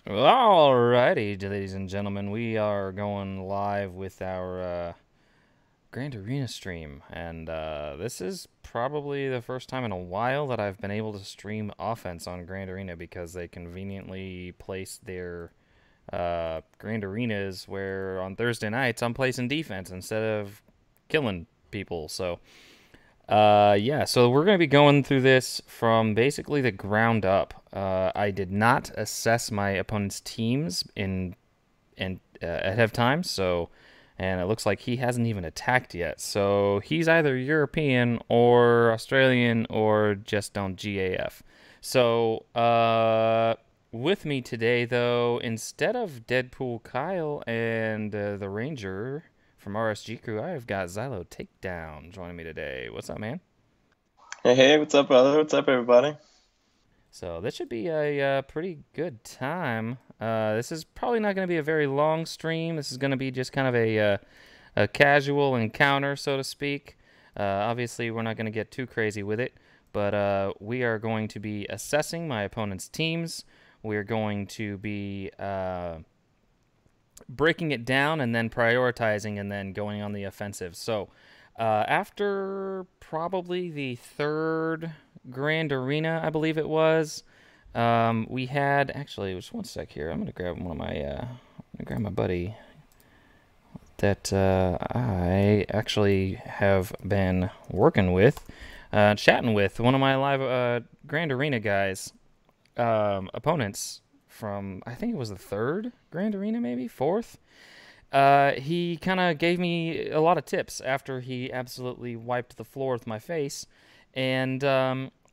Alrighty, ladies and gentlemen, we are going live with our Grand Arena stream, and this is probably the first time in a while that I've been able to stream offense on Grand Arena because they conveniently place their Grand Arenas where on Thursday nights I'm placing defense instead of killing people. So we're going to be going through this from basically the ground up. I did not assess my opponent's teams ahead of time, and it looks like he hasn't even attacked yet. So he's either European or Australian or just on GAF. With me today, though, instead of Deadpool Kyle and the Ranger from RSG Crew, I've got Xylo Takedown joining me today. What's up, man? Hey, what's up, brother? What's up, everybody? So this should be a pretty good time. This is probably not going to be a very long stream. This is going to be just kind of a casual encounter, so to speak. Obviously, we're not going to get too crazy with it, but we are going to be assessing my opponent's teams. We're going to be breaking it down and then prioritizing and then going on the offensive. After probably the third Grand Arena, I believe it was, we had actually just one sec here. I'm gonna grab my buddy that I actually have been working with, chatting with one of my live Grand Arena guys, opponents from I think it was the third Grand Arena, maybe fourth. He kind of gave me a lot of tips after he absolutely wiped the floor with my face, and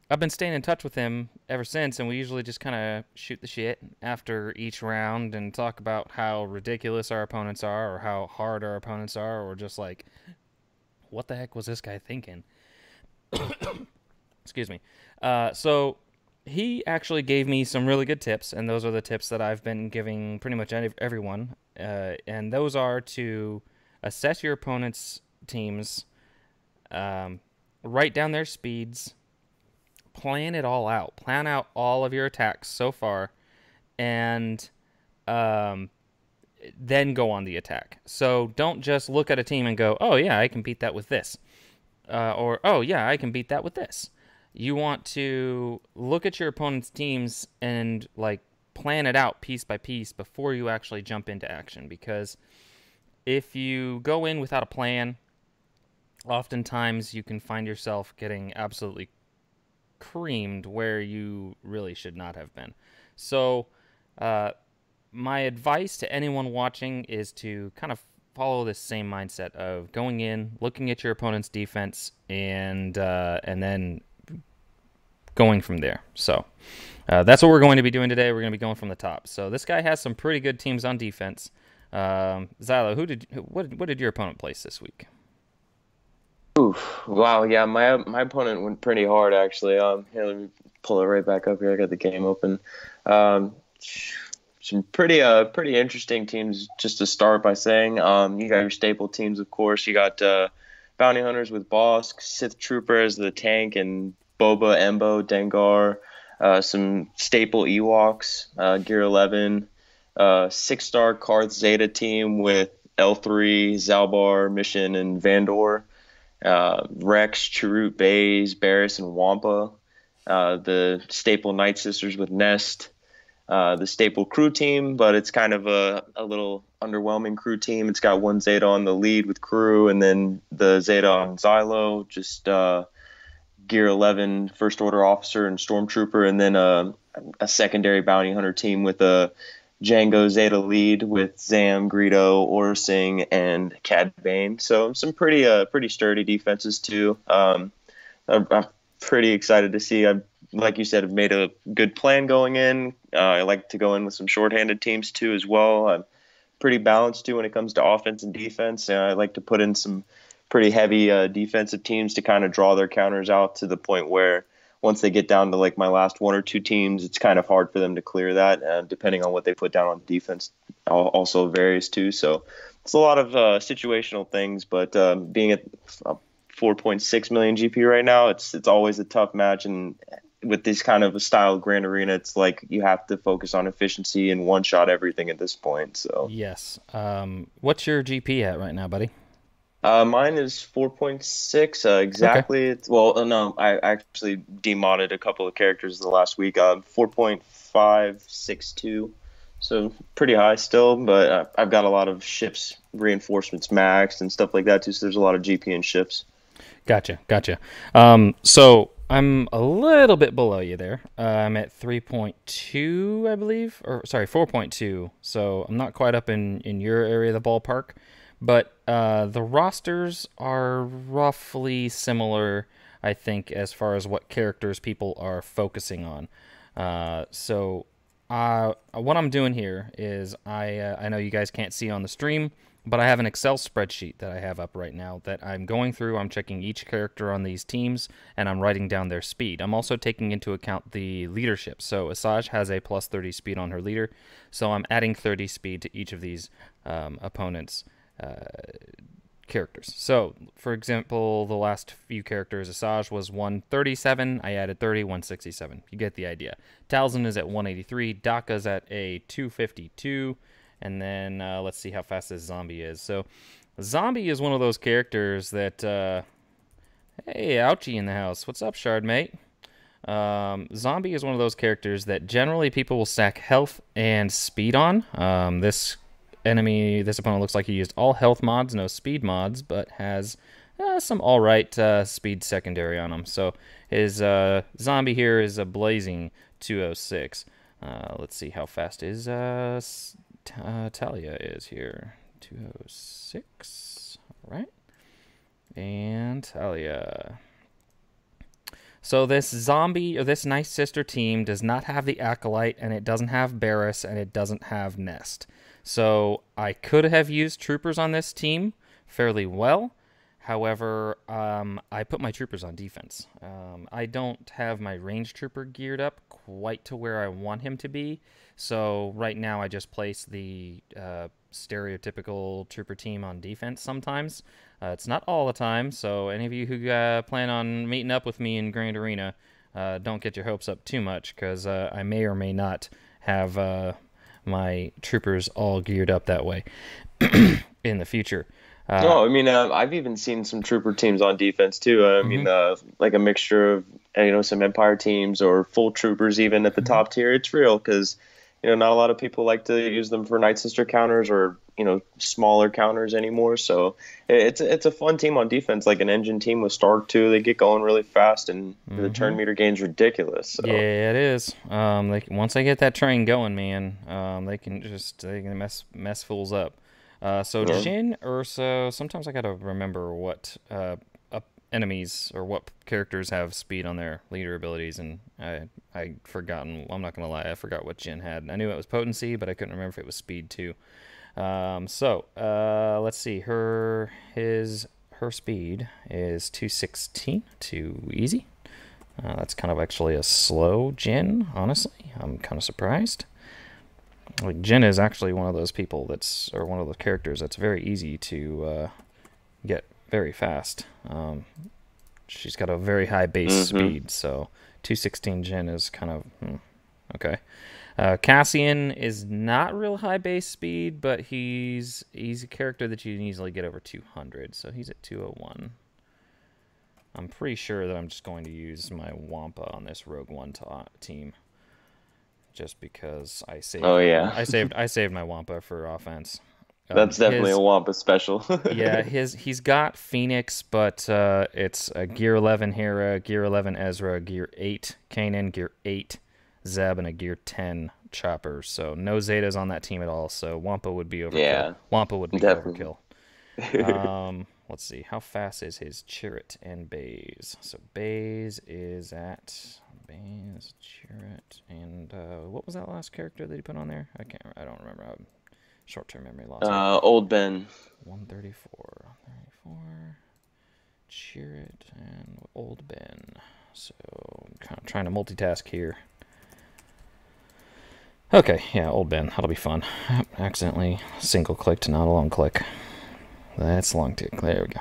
I've been staying in touch with him ever since. And we usually just kind of shoot the shit after each round and talk about how ridiculous our opponents are, or how hard our opponents are, or just like, what the heck was this guy thinking? Excuse me. So he actually gave me some really good tips, and those are the tips that I've been giving pretty much everyone. And those are to assess your opponent's teams, write down their speeds, plan it all out, plan out all of your attacks so far, and um, then go on the attack. So don't just look at a team and go, "Oh yeah, I can beat that with this," or "Oh yeah, I can beat that with this." You want to look at your opponent's teams and like plan it out piece by piece before you actually jump into action, because if you go in without a plan, oftentimes you can find yourself getting absolutely creamed where you really should not have been. So, uh, my advice to anyone watching is to kind of follow this same mindset of going in, looking at your opponent's defense, and then going from there. That's what we're going to be doing today. We're going to be going from the top. So this guy has some pretty good teams on defense. Xylo, what did your opponent place this week? Oof. Wow. Yeah, my opponent went pretty hard actually. Here, let me pull it right back up here. I got the game open. Um, some pretty interesting teams. Just to start by saying, you got your staple teams, of course. You got Bounty Hunters with Bosk, Sith Trooper as the tank, and Boba, Embo, Dengar. Some staple Ewoks, Gear 11. 6-star Karth Zeta team with L3, Zalbar, Mission, and Vandor. Rex, Chirrut, Baze, Barris, and Wampa. The staple Night Sisters with Nest. The staple crew team, but it's kind of a little underwhelming crew team. It's got one Zeta on the lead with crew, and then the Zeta on Xylo, just Gear 11 First Order Officer and Stormtrooper, and then a secondary Bounty Hunter team with a Django Zeta lead with Zam, Greedo, Orsing, and Cad Bane. So some pretty sturdy defenses too. I'm pretty excited to see. Like you said, I've made a good plan going in. I like to go in with some shorthanded teams too as well. I'm pretty balanced too when it comes to offense and defense. I like to put in some pretty heavy defensive teams to kind of draw their counters out to the point where once they get down to like my last one or two teams, it's kind of hard for them to clear that. Depending on what they put down on defense, also varies too. So it's a lot of situational things. But being at 4.6 million GP right now, it's always a tough match, and with this kind of a style Grand Arena, it's like you have to focus on efficiency and one shot everything at this point. So Yes. What's your GP at right now, buddy? mine is 4.6 Okay. exactly. No, I actually demodded a couple of characters the last week. 4.562, so pretty high still. But I've got a lot of ships reinforcements maxed and stuff like that too. So there's a lot of GP in ships. Gotcha, gotcha. So I'm a little bit below you there. I'm at 3.2, I believe, or sorry, 4.2. So I'm not quite up in your area of the ballpark, but the rosters are roughly similar, I think, as far as what characters people are focusing on. What I'm doing here is I know you guys can't see on the stream, but I have an Excel spreadsheet that I have up right now that I'm going through. I'm checking each character on these teams, and I'm writing down their speed. I'm also taking into account the leadership. So Asajj has a plus 30 speed on her leader, so I'm adding 30 speed to each of these opponents' characters. So, for example, the last few characters, Asajj was 137. I added 30, 167. You get the idea. Talzin is at 183. Daka's at a 252. And then let's see how fast this zombie is. So, zombie is one of those characters that, hey, Ouchie in the house. What's up, Shard, mate? Zombie is one of those characters that generally people will stack health and speed on. This opponent looks like he used all health mods, no speed mods, but has some alright speed secondary on him. So his zombie here is a blazing 206. Let's see how fast his Talia is here. 206. Alright. And Talia. So this zombie, or this Nice Sister team, does not have the Acolyte, and it doesn't have Barris, and it doesn't have Nest. So I could have used troopers on this team fairly well. However, I put my troopers on defense. I don't have my range trooper geared up quite to where I want him to be. So right now I just place the stereotypical trooper team on defense sometimes. It's not all the time, so any of you who plan on meeting up with me in Grand Arena, don't get your hopes up too much, because I may or may not have my troopers all geared up that way in the future. No, I mean, I've even seen some trooper teams on defense too. I mean, like a mixture of some Empire teams or full troopers even at the top tier. It's real because not a lot of people like to use them for Night Sister counters or smaller counters anymore. So it's a fun team on defense, like an engine team with Stark too. They get going really fast and the turn meter gain's ridiculous. So. Yeah, it is. Once they get that train going, man, they can mess fools up. So Jhin, Ursa, sometimes I gotta remember what enemies or what characters have speed on their leader abilities, and I forgotten. I'm not gonna lie, I forgot what Jhin had. I knew it was potency, but I couldn't remember if it was speed too. Let's see. Her speed is 216, too easy. That's kind of actually a slow Jhin, honestly. I'm kind of surprised. Like, Jhin is actually one of those one of those characters that's very easy to get very fast. She's got a very high base speed, so 216 Jhin is kind of okay. Cassian is not real high base speed, but he's a character that you can easily get over 200, so he's at 201. I'm pretty sure that I'm just going to use my Wampa on this Rogue One team. Just because I saved. Oh yeah. I saved my Wampa for offense. That's definitely a Wampa special. Yeah, he's got Phoenix, but it's a Gear 11 Hera, Gear 11 Ezra, Gear 8 Kanan, Gear 8 Zeb, and a Gear 10 Chopper. So no Zetas on that team at all. So Wampa would be overkill. Yeah, Wampa would be overkill. Let's see, how fast is his Chirrut and Baze? So Baze is at Chirrut, and what was that last character that he put on there? I don't remember. Short-term memory loss. Old Ben. 134. Chirrut and Old Ben. So I'm kind of trying to multitask here. Okay, yeah, Old Ben. That'll be fun. Accidentally single-clicked, not a long click. That's long tick. There we go.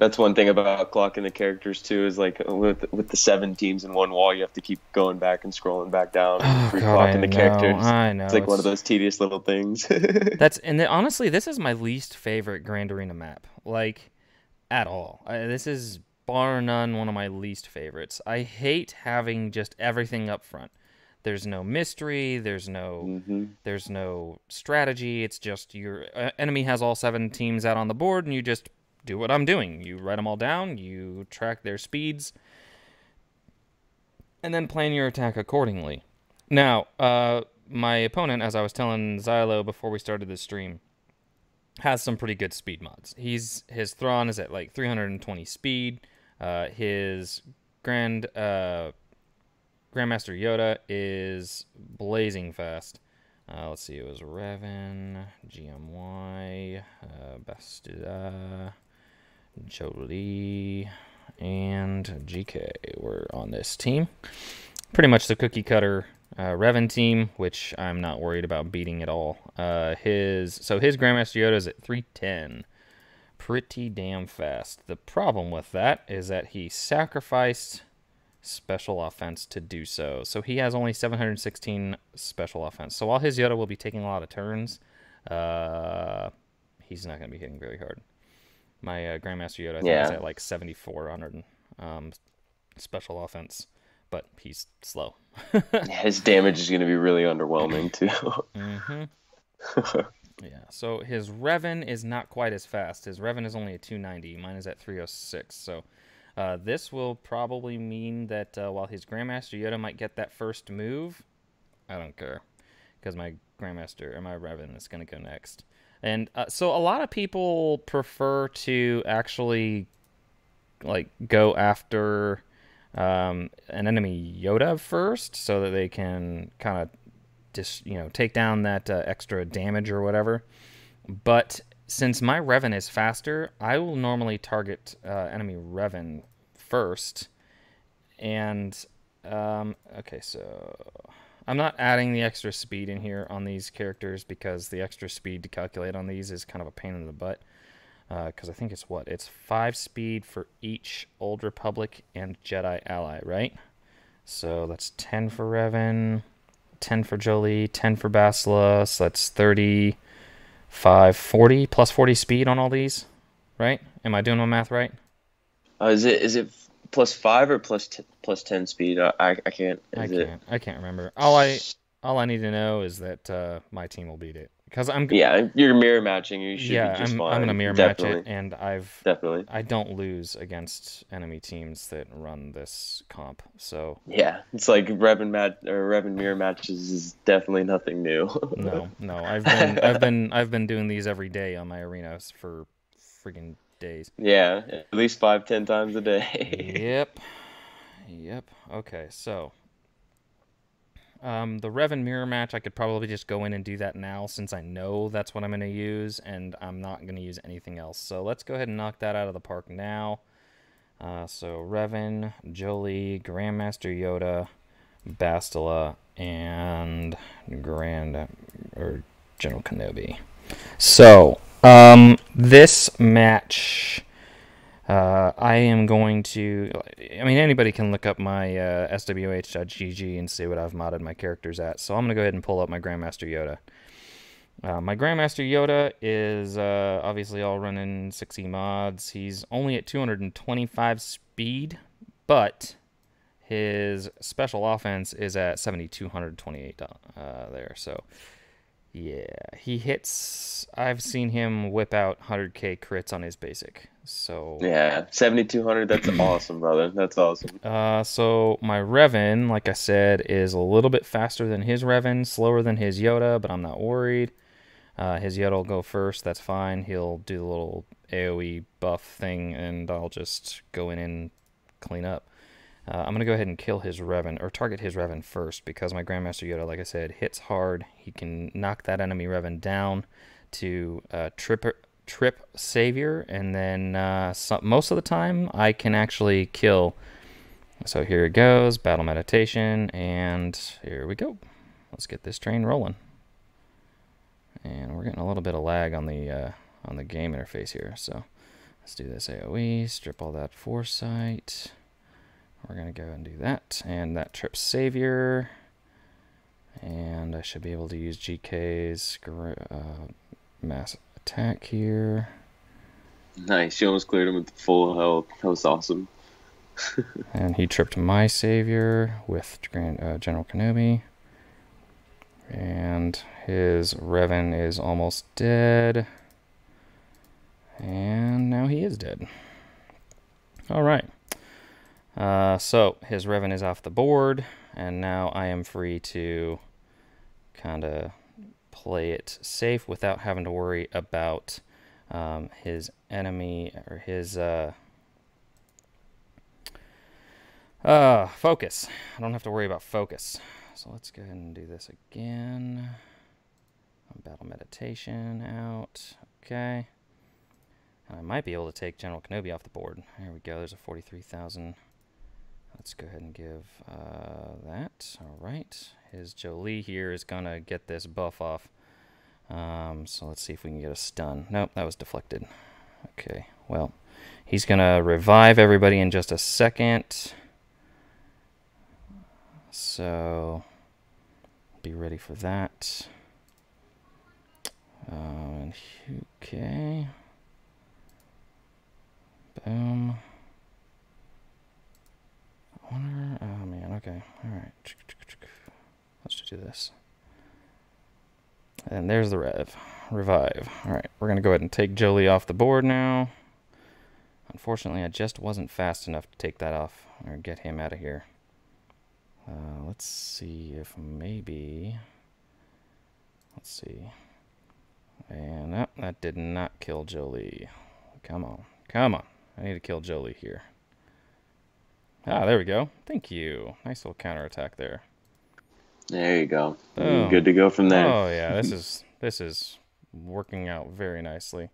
That's one thing about clocking the characters too, is like with the 7 teams in one wall, you have to keep going back and scrolling back down and Oh God, I reclocking the know, characters. I It's know. like one of those tedious little things. Honestly, this is my least favorite Grand Arena map, like at all. This is bar none one of my least favorites. I hate having just everything up front. There's no mystery. hmm There's no strategy. It's just your enemy has all 7 teams out on the board, and you just do what I'm doing. You write them all down. You track their speeds, and then plan your attack accordingly. Now, my opponent, as I was telling Xylo before we started the stream, has some pretty good speed mods. His Thrawn is at like 320 speed. His Grandmaster Yoda is blazing fast. Let's see, it was Revan, GMY, Bastida, Jolie, and GK were on this team. Pretty much the cookie cutter Revan team, which I'm not worried about beating at all. His Grandmaster Yoda is at 310. Pretty damn fast. The problem with that is that he sacrificed special offense to do so. So he has only 716 special offense. So while his Yoda will be taking a lot of turns, he's not going to be hitting very hard. My Grandmaster Yoda, I think, is Yeah, at like 7,400 special offense, but he's slow. his damage is going to be really underwhelming too. Mm-hmm. Yeah, so his Revan is not quite as fast. His Revan is only at 290. Mine is at 306. So this will probably mean that while his Grandmaster Yoda might get that first move, I don't care, because my Grandmaster or my Revan is going to go next. And so a lot of people prefer to actually like go after an enemy Yoda first, so that they can kind of just take down that extra damage or whatever. But since my Revan is faster, I will normally target enemy Revan first. And okay, so I'm not adding the extra speed in here on these characters because the extra speed to calculate on these is kind of a pain in the butt. Because I think it's 5 speed for each Old Republic and Jedi ally, right? So that's 10 for Revan, 10 for Jolie, 10 for Bastila, so that's 35, 40, plus 40 speed on all these, right? Am I doing my math right? Is it +5 or plus 10 speed? I can't. I Is it? can't. I can't remember. All I need to know is that my team will beat it because Yeah, you're mirror matching. You should be yeah just I'm gonna fine. mirror match it, Definitely, and definitely. I don't lose against enemy teams that run this comp. So Yeah, it's like Revan mirror matches is definitely nothing new. no, I've been doing these every day on my arenas for freaking days. Yeah, at least 5, 10 times a day. Yep. Yep. Okay, so the Revan mirror match, I could probably just go in and do that now since I know that's what I'm going to use, and I'm not going to use anything else. So let's go ahead and knock that out of the park now. So Revan, Jolie, Grandmaster Yoda, Bastila, and General Kenobi. So this match. I am going to. I mean, anybody can look up my swh.gg and see what I've modded my characters at. So I'm going to go ahead and pull up my Grandmaster Yoda. My Grandmaster Yoda is obviously all running 6E mods. He's only at 225 speed, but his special offense is at 7,228 there. So yeah, he hits. I've seen him whip out 100k crits on his basic. So Yeah, 7,200. That's awesome, brother. That's awesome. so my Revan, like I said, is a little bit faster than his Revan, slower than his Yoda, but I'm not worried. His Yoda will go first. That's fine. He'll do the little AoE buff thing, and I'll just go in and clean up. I'm going to go ahead and kill his Revan, or target his Revan first, because my Grandmaster Yoda, like I said, hits hard. He can knock that enemy Revan down to trip Savior, and then most of the time I can actually kill. So here it goes, Battle Meditation, and here we go. Let's get this train rolling. And we're getting a little bit of lag on the game interface here, so Let's do this AoE, strip all that foresight. We're going to go and do that. And that trips Savior. And I should be able to use GK's mass attack here. Nice. You almost cleared him with full health. That was awesome. And he tripped my Savior with General Kenobi. And his Revan is almost dead. And now he is dead. Alright. So his Revan is off the board. And now I am free to kind of play it safe without having to worry about his enemy or his focus. I don't have to worry about focus. So let's go ahead and do this again. Battle meditation out. Okay. And I might be able to take General Kenobi off the board. There we go. There's a 43,000. Let's go ahead and give that. All right. His Jolie here is going to get this buff off. So let's see if we can get a stun. Nope, that was deflected. Okay, well, he's going to revive everybody in just a second. So, be ready for that. Okay. Boom. Oh man, okay. Alright. Let's just do this. And there's the revive. Alright, we're going to go ahead and take Jolie off the board now. Unfortunately, I just wasn't fast enough to take that off or get him out of here. Let's see if maybe... Let's see. And no, that did not kill Jolie. Come on. Come on. I need to kill Jolie here. Ah, there we go. Thank you. Nice little counterattack there. There you go. Boom. Good to go from there. Oh yeah, this is working out very nicely.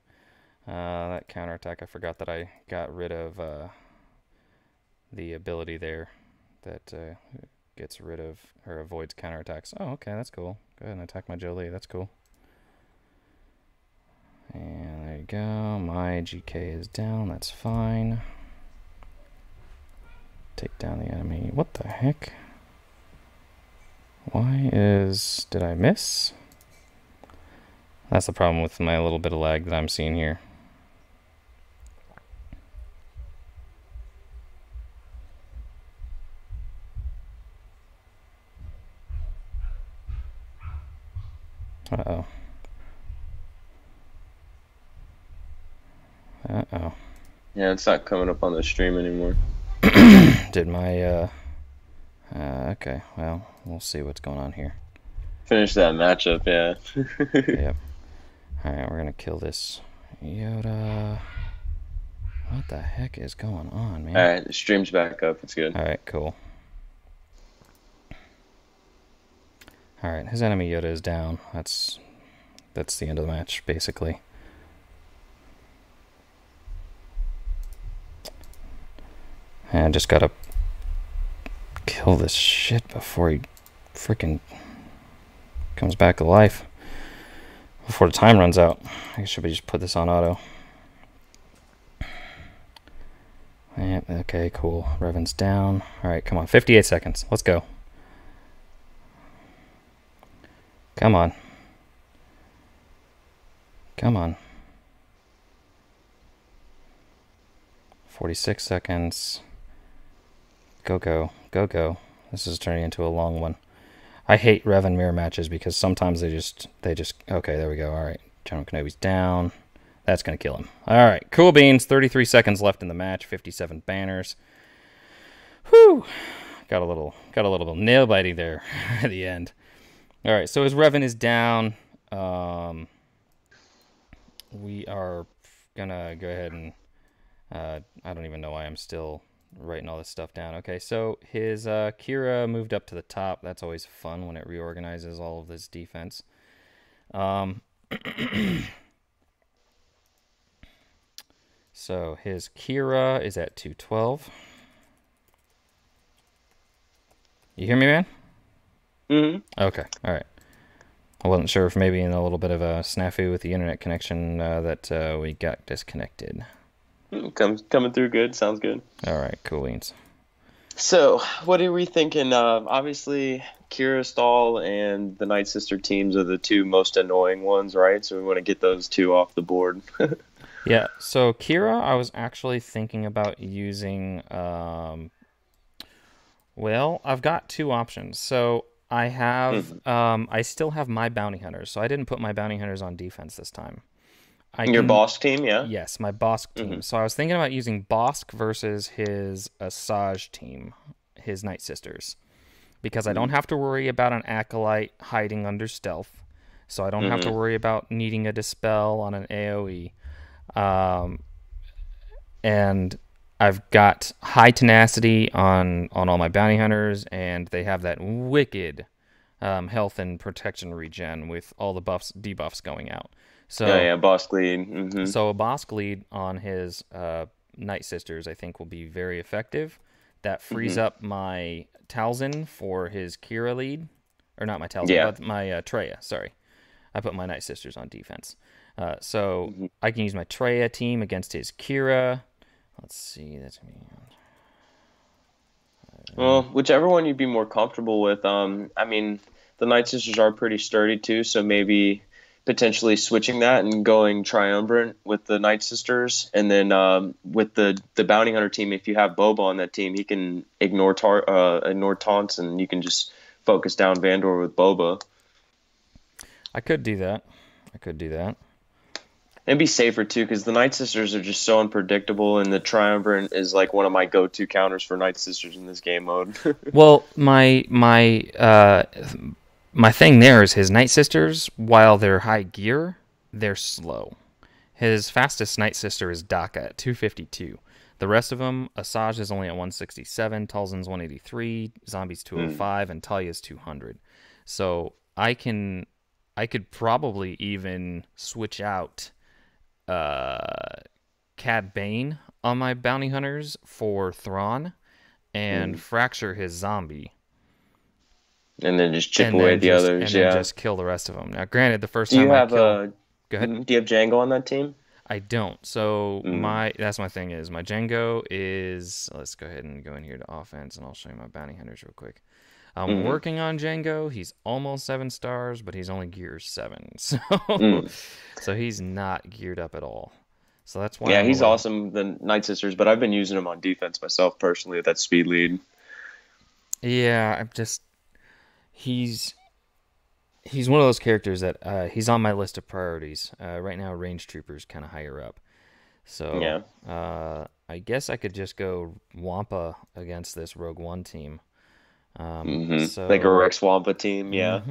That counterattack, I forgot that I got rid of the ability there that gets rid of or avoids counterattacks. Oh, okay, that's cool. Go ahead and attack my Jolie. That's cool. And there you go. My GK is down. That's fine. Take down the enemy. What the heck? Why is... Did I miss? That's the problem with my little bit of lag that I'm seeing here. Uh-oh. Uh-oh. Yeah, it's not coming up on the stream anymore. Did my, okay, well, we'll see what's going on here. Finish that matchup, yeah. Yep. Alright, we're gonna kill this Yoda. What the heck is going on, man? Alright, the stream's back up. It's good. Alright, cool. Alright, his enemy Yoda is down. That's the end of the match, basically. And I just gotta kill this shit before he freaking comes back to life. Before the time runs out. I should just put this on auto. Yeah, okay, cool. Revan's down. Alright, come on. 58 seconds. Let's go. Come on. Come on. 46 seconds. Go, go. Go, go. This is turning into a long one. I hate Revan mirror matches because sometimes they just... Okay, there we go. Alright. General Kenobi's down. That's going to kill him. Alright, cool beans. 33 seconds left in the match. 57 banners. Whew. Got a little nail biting there at the end. Alright, so his Revan is down. We are going to go ahead and... I don't even know why I'm still writing all this stuff down. Okay, so his Kira moved up to the top. That's always fun when it reorganizes all of this defense. So his Kira is at 212. You hear me, man? Mm-hmm. Okay, all right. I wasn't sure if maybe in a little bit of a snafu with the internet connection that we got disconnected. Coming through good. Sounds good. All right, cool beans. So, what are we thinking? Obviously, Kira Stall and the Night Sister teams are the two most annoying ones, right? So we want to get those two off the board. Yeah, so Kira, I was actually thinking about using. Well, I've got two options. So Mhm. I still have my bounty hunters. So I didn't put my bounty hunters on defense this time. I Your can, boss team, yeah. yes, my Bosk Hmm. team. So I was thinking about using Bosk versus his Asajj team, his Night Sisters, because I don't have to worry about an acolyte hiding under stealth. So I don't have to Hmm. worry about needing a dispel on an AoE. Um, and I've got high tenacity on all my bounty hunters, and they have that wicked health and protection regen with all the buffs debuffs going out. Yeah, So yeah, boss lead. Hmm. so a Bosk lead on his Night Sisters, I think, will be very effective. That frees Hmm. up my Talzin for his Kira lead, or not my Talzin, Yeah. but my Treya. Sorry, I put my Night Sisters on defense, so Hmm. I can use my Treya team against his Kira. Let's see, that's me. Well, whichever one you'd be more comfortable with. I mean, the Night Sisters are pretty sturdy too, so maybe potentially switching that and going triumvirate with the Night Sisters, and then with the Bounty Hunter team, if you have Boba on that team, he can ignore taunts, and you can just focus down Vandor with Boba. I could do that. I could do that. And be safer too, because the Night Sisters are just so unpredictable, and the Triumvirate is like one of my go-to counters for Night Sisters in this game mode. Well, my thing there is his Night Sisters. While they're high gear, they're slow. His fastest Night Sister is Daka at 252. The rest of them, Asajj is only at 167, Talzin's 183, Zombie's Hmm. 205, and Talia's 200. So I could probably even switch out uh, Cad Bane on my bounty hunters for Thrawn and Hmm. fracture his zombie, And then just chip away at the others. and then Yeah. just kill the rest of them. Now, granted, the first Do you time I have kill, a go ahead. Do you have Django on that team? I don't. So Mm. that's my thing is my Django is. Let's go ahead and go in here to offense, and I'll show you my bounty hunters real quick. I'm Hmm. working on Django. He's almost 7 stars, but he's only gear 7, so Mm. so he's not geared up at all. So that's why Yeah, I'm a he's little. awesome. The Night Sisters, but I've been using him on defense myself personally with that speed lead. Yeah, I'm just he's he's one of those characters that he's on my list of priorities. Right now, range troopers kind of higher up. So Yeah. I guess I could just go Wampa against this Rogue One team. Like a So, Rex Wampa team. Yeah.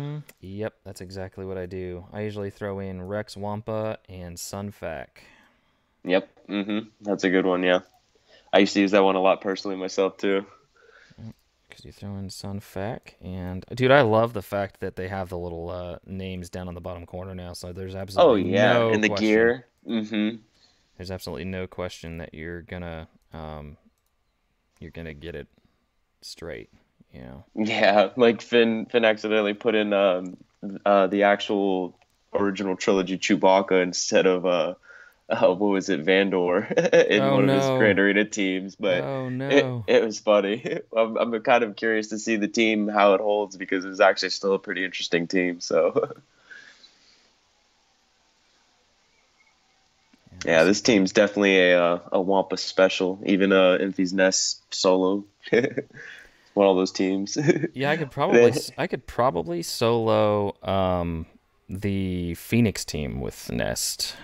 yep, that's exactly what I do. I usually throw in Rex Wampa and Sunfac. Yep. That's a good one. Yeah. I used to use that one a lot personally myself too. Because you throw in Sunfac, and dude, I love the fact that they have the little names down on the bottom corner now. So there's Oh absolutely yeah, no and the question. gear. There's absolutely no question that you're gonna get it straight. You know. Yeah, like Finn accidentally put in the actual original trilogy Chewbacca instead of what was it, Vandor in Oh one of his no. Grand Arena teams, but Oh it no. it was funny. I'm kind of curious to see the team how it holds because it was actually still a pretty interesting team. So Yeah, yeah, this. this team's definitely a Wampa special. Even Enfys Nest solo, one of those teams. Yeah, I could probably solo the Phoenix team with Nest.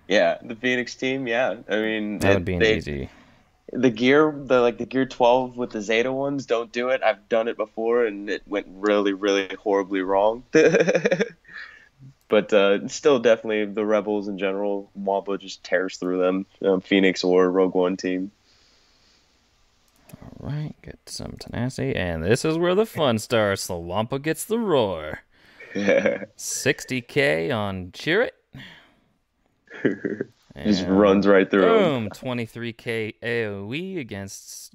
Yeah, the Phoenix team. Yeah, I mean That would be an they easy. the gear 12 with the Zeta ones don't do it. I've done it before and it went really horribly wrong. But still, definitely the Rebels in general, Wampa just tears through them. Phoenix or Rogue One team. All right, get some tenacity, and this is where the fun starts. The Wampa gets the roar. 60k on Chirrut, Just runs and right through them. boom, 23k AOE against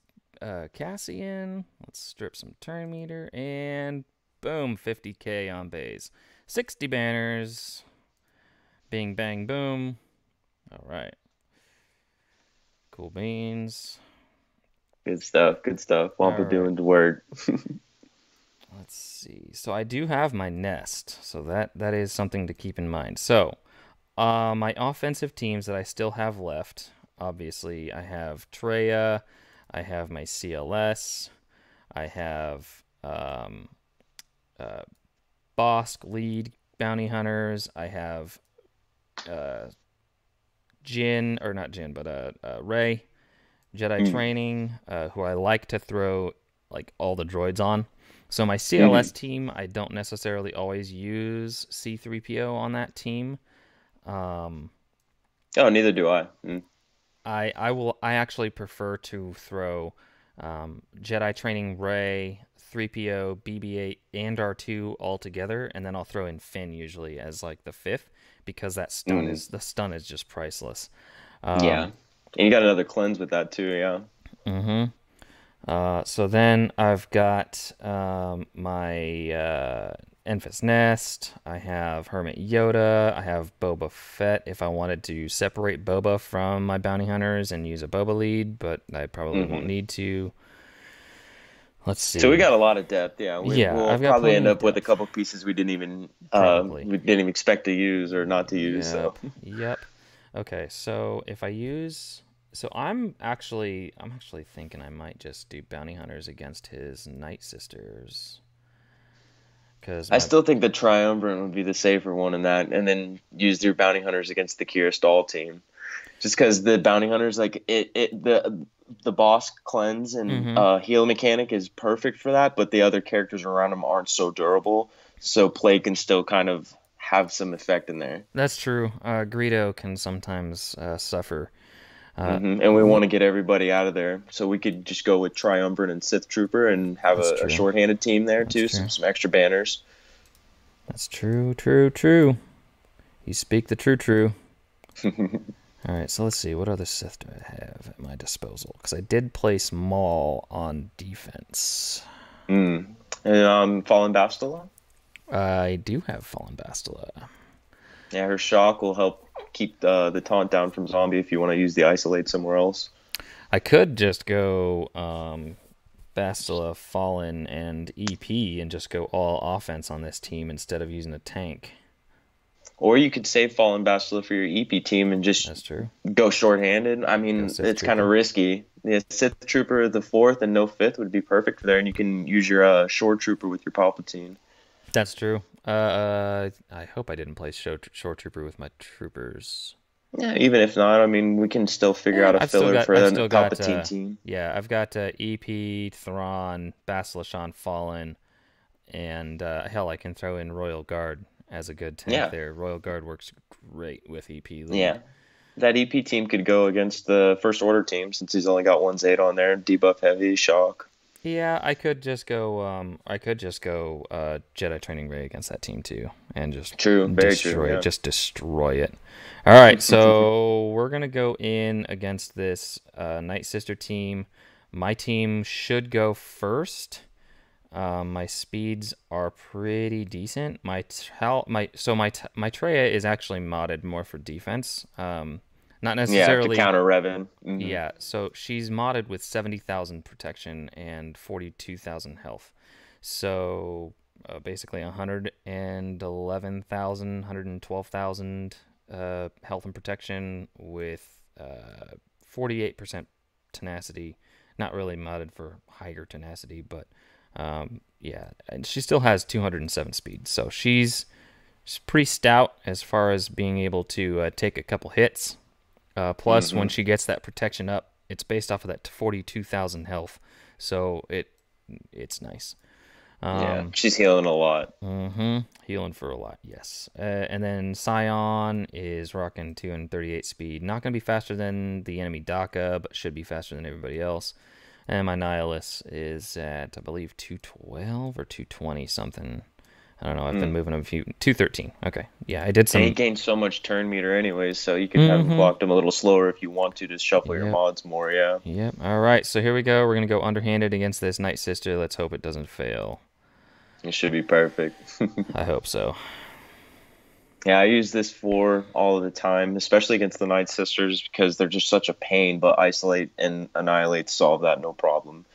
Cassian. Let's strip some turn meter, and boom, 50k on base. 60 banners. Bing, bang, boom. All right. Cool beans. Good stuff. Good stuff. All Wampa right. doing the work. Let's see. So I do have my nest, so that is something to keep in mind. So, my offensive teams that I still have left, obviously, I have Treya, I have my CLS, I have uh, Bosk lead bounty hunters, I have uh, Jin, or not Jin, but Ray, Jedi Mm. training, who I like to throw like all the droids on. So my Hmm. CLS team, I don't necessarily always use C3PO on that team. Um, Oh, neither do I. Mm. I actually prefer to throw Jedi training Ray, 3PO, BB-8, and R2 all together, and then I'll throw in Finn usually as like the fifth because Mm. the stun is just priceless. Yeah. Um, And you got another cleanse with that too, yeah. mhm. So then I've got my Enfys Nest. I have Hermit Yoda. I have Boba Fett if I wanted to separate Boba from my bounty hunters and use a Boba lead, but I probably won't Hmm. need to. Let's So we see. got a lot of depth, yeah. Yeah, We'll I've got probably end plenty of up with a depth. couple pieces Probably. we didn't even expect to use or not to use, so. Yep. Yep. Okay, so if I use so I'm actually thinking I might just do bounty hunters against his night sisters because I my still think the Triumvirate would be the safer one in that, and then use your bounty hunters against the Kira Stall team. Just because the bounty hunters, like the boss cleanse and Mhm. heal mechanic is perfect for that, but the other characters around him aren't so durable, so play can still kind of have some effect in there. That's true. Greedo can sometimes suffer. Uh, And we y- want to get everybody out of there, so we could just go with Triumvirate and Sith Trooper and have that's a true. shorthanded team there That's too, true. some extra banners. That's true. True. True. You speak the true. True. All right. So let's see. What other Sith do I have at my disposal? Because I did place Maul on defense. Mm. And Fallen Bastila. I do have Fallen Bastila. Yeah, her shock will help keep the taunt down from zombie if you want to use the isolate somewhere else. I could just go Bastila, Fallen, and EP and just go all offense on this team instead of using a tank. Or you could save Fallen Bastila for your EP team and just That's true. go shorthanded. I Go mean, Sith it's kind of Trooper. risky. The Sith Trooper, the fourth and no fifth would be perfect for there, and you can use your Shore Trooper with your Palpatine. That's true. I hope I didn't play Shore Trooper with my troopers. Yeah, even if not, I mean, we can still figure out a filler for I've the still got, Palpatine team. yeah, I've got EP, Thrawn, Basilishan, Fallen, and hell, I can throw in Royal Guard as a good tank Yeah, there. Royal Guard works great with EP lead. yeah. That EP team could go against the First Order team since he's only got one Zeta on there. Debuff heavy, shock. Yeah, I could just go Jedi Training Ray against that team too, and just True, very true. destroy it. Yeah. Just destroy it. All right, so we're gonna go in against this Night Sister team. My team should go first. My speeds are pretty decent. My Treya is actually modded more for defense. Not Yeah, to necessarily. counter Revan. Yeah, so she's modded with 70,000 protection and 42,000 health. So basically 111,000, 112,000 health and protection with 48% tenacity. Not really modded for higher tenacity, but yeah, and she still has 207 speed. So she's pretty stout as far as being able to take a couple hits. Plus, when Hmm. she gets that protection up, it's based off of that 42,000 health, so it's nice. Yeah, Um, she's healing a lot. Healing for a lot, yes. And then Scion is rocking 238 speed. Not gonna be faster than the enemy Daka, but should be faster than everybody else. And my Nihilus is at I believe 212 or 220 something. I don't know. I've been Mm. moving a few 213. Okay, yeah, I did And he some. gains so much turn meter anyways, so you could have Mm-hmm. blocked him a little slower if you want to shuffle your Yep. mods more, yeah. Yep. All right. So here we go. We're gonna go underhanded against this Night Sister. Let's hope it doesn't fail. It should be perfect. I hope so. Yeah, I use this for all of the time, especially against the Night Sisters because they're just such a pain. But Isolate and Annihilate solve that no problem.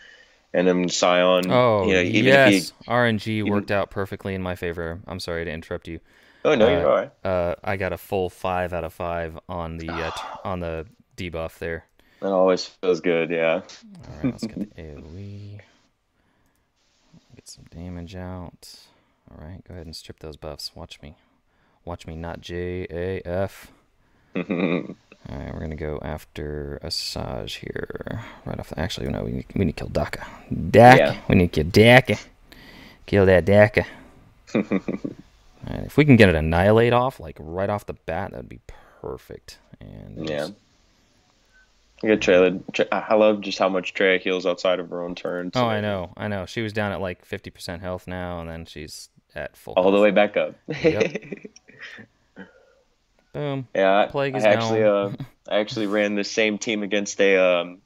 And then Scion, Oh, even if he yes. RNG even worked out perfectly in my favor. I'm sorry to interrupt you. oh no, you're all right. I got a full 5 out of 5 on the on the debuff there. That always feels good. Yeah. All right, let's get the AoE. Get some damage out. All right, go ahead and strip those buffs. Watch me. Watch me, not JAF. All right, we're gonna go after Asajj here. Right off. Actually, no, we need to kill Daka. Daka. Yeah. We need to kill Daka. Kill that Daka. All right, if we can get it Annihilate off, like right off the bat, that'd be perfect. And Yeah. Good trailer. I love just how much Trey heals outside of her own turn. Oh, So I know. She was down at like 50% health now, and then she's at full all the health. way back up. Yep. Boom. Yeah, Plague is gone. I actually ran the same team against a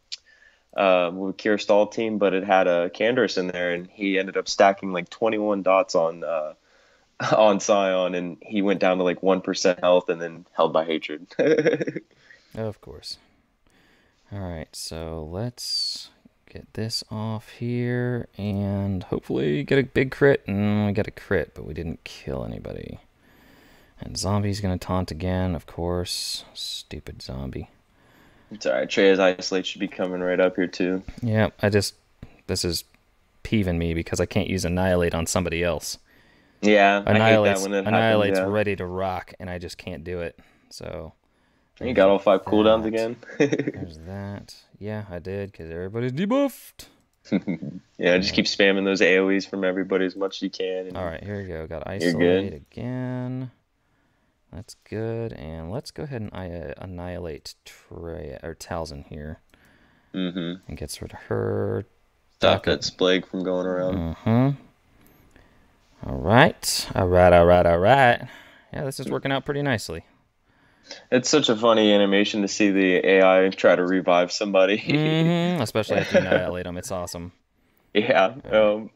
Kier Stall team, but it had a Canderous in there, and he ended up stacking like 21 dots on on Scion, and he went down to like 1% health, and then held by hatred. Of course. All right, so let's get this off here, and hopefully get a big crit. And we got a crit, but we didn't kill anybody. And zombie's gonna taunt again, of course. Stupid zombie. It's alright. Trey's Isolate should be coming right up here too. Yeah, this is peeving me because I can't use Annihilate on somebody else. Yeah, I hate that when it Annihilate's happens. Yeah. ready to rock, and I just can't do it. So You got all 5 cooldowns that. again. There's that. Yeah, I did, because everybody's debuffed. Yeah, just keep spamming those AoEs from everybody as much as you can. And All right, here we go. Got you're good. Isolate again. That's good. And let's go ahead and annihilate Trey or Talzin here. Mm-hmm. And gets rid of her. Stop that Splague from going around. Mm-hmm. All right. All right. Yeah, this is working out pretty nicely. It's such a funny animation to see the AI try to revive somebody. Mm-hmm. Especially after you annihilate them. It's awesome. Yeah,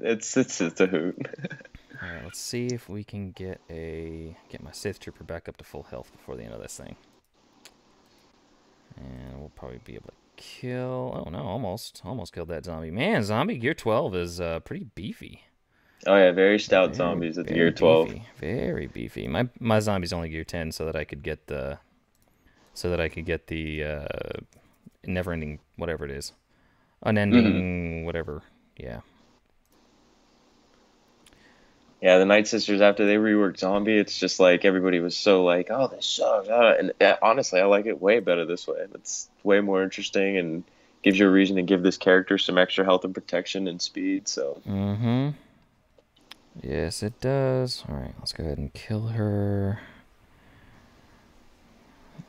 it's just a hoot. All right, let's see if we can get my Sith Trooper back up to full health before the end of this thing. And we'll probably be able to kill. Oh no, almost killed that zombie. Man, zombie gear 12 is pretty beefy. Oh yeah, very stout zombies at the gear 12. Beefy, very beefy. My zombie's only gear 10, so that I could get the never-ending whatever it is, unending whatever. Yeah. Yeah, the Night Sisters, after they reworked Zombie, it's just like everybody was so like, oh, this sucks. And honestly, I like it way better this way. It's way more interesting and gives you a reason to give this character some extra health and protection and speed. So. Mm-hmm. Yes, it does. All right, let's go ahead and kill her.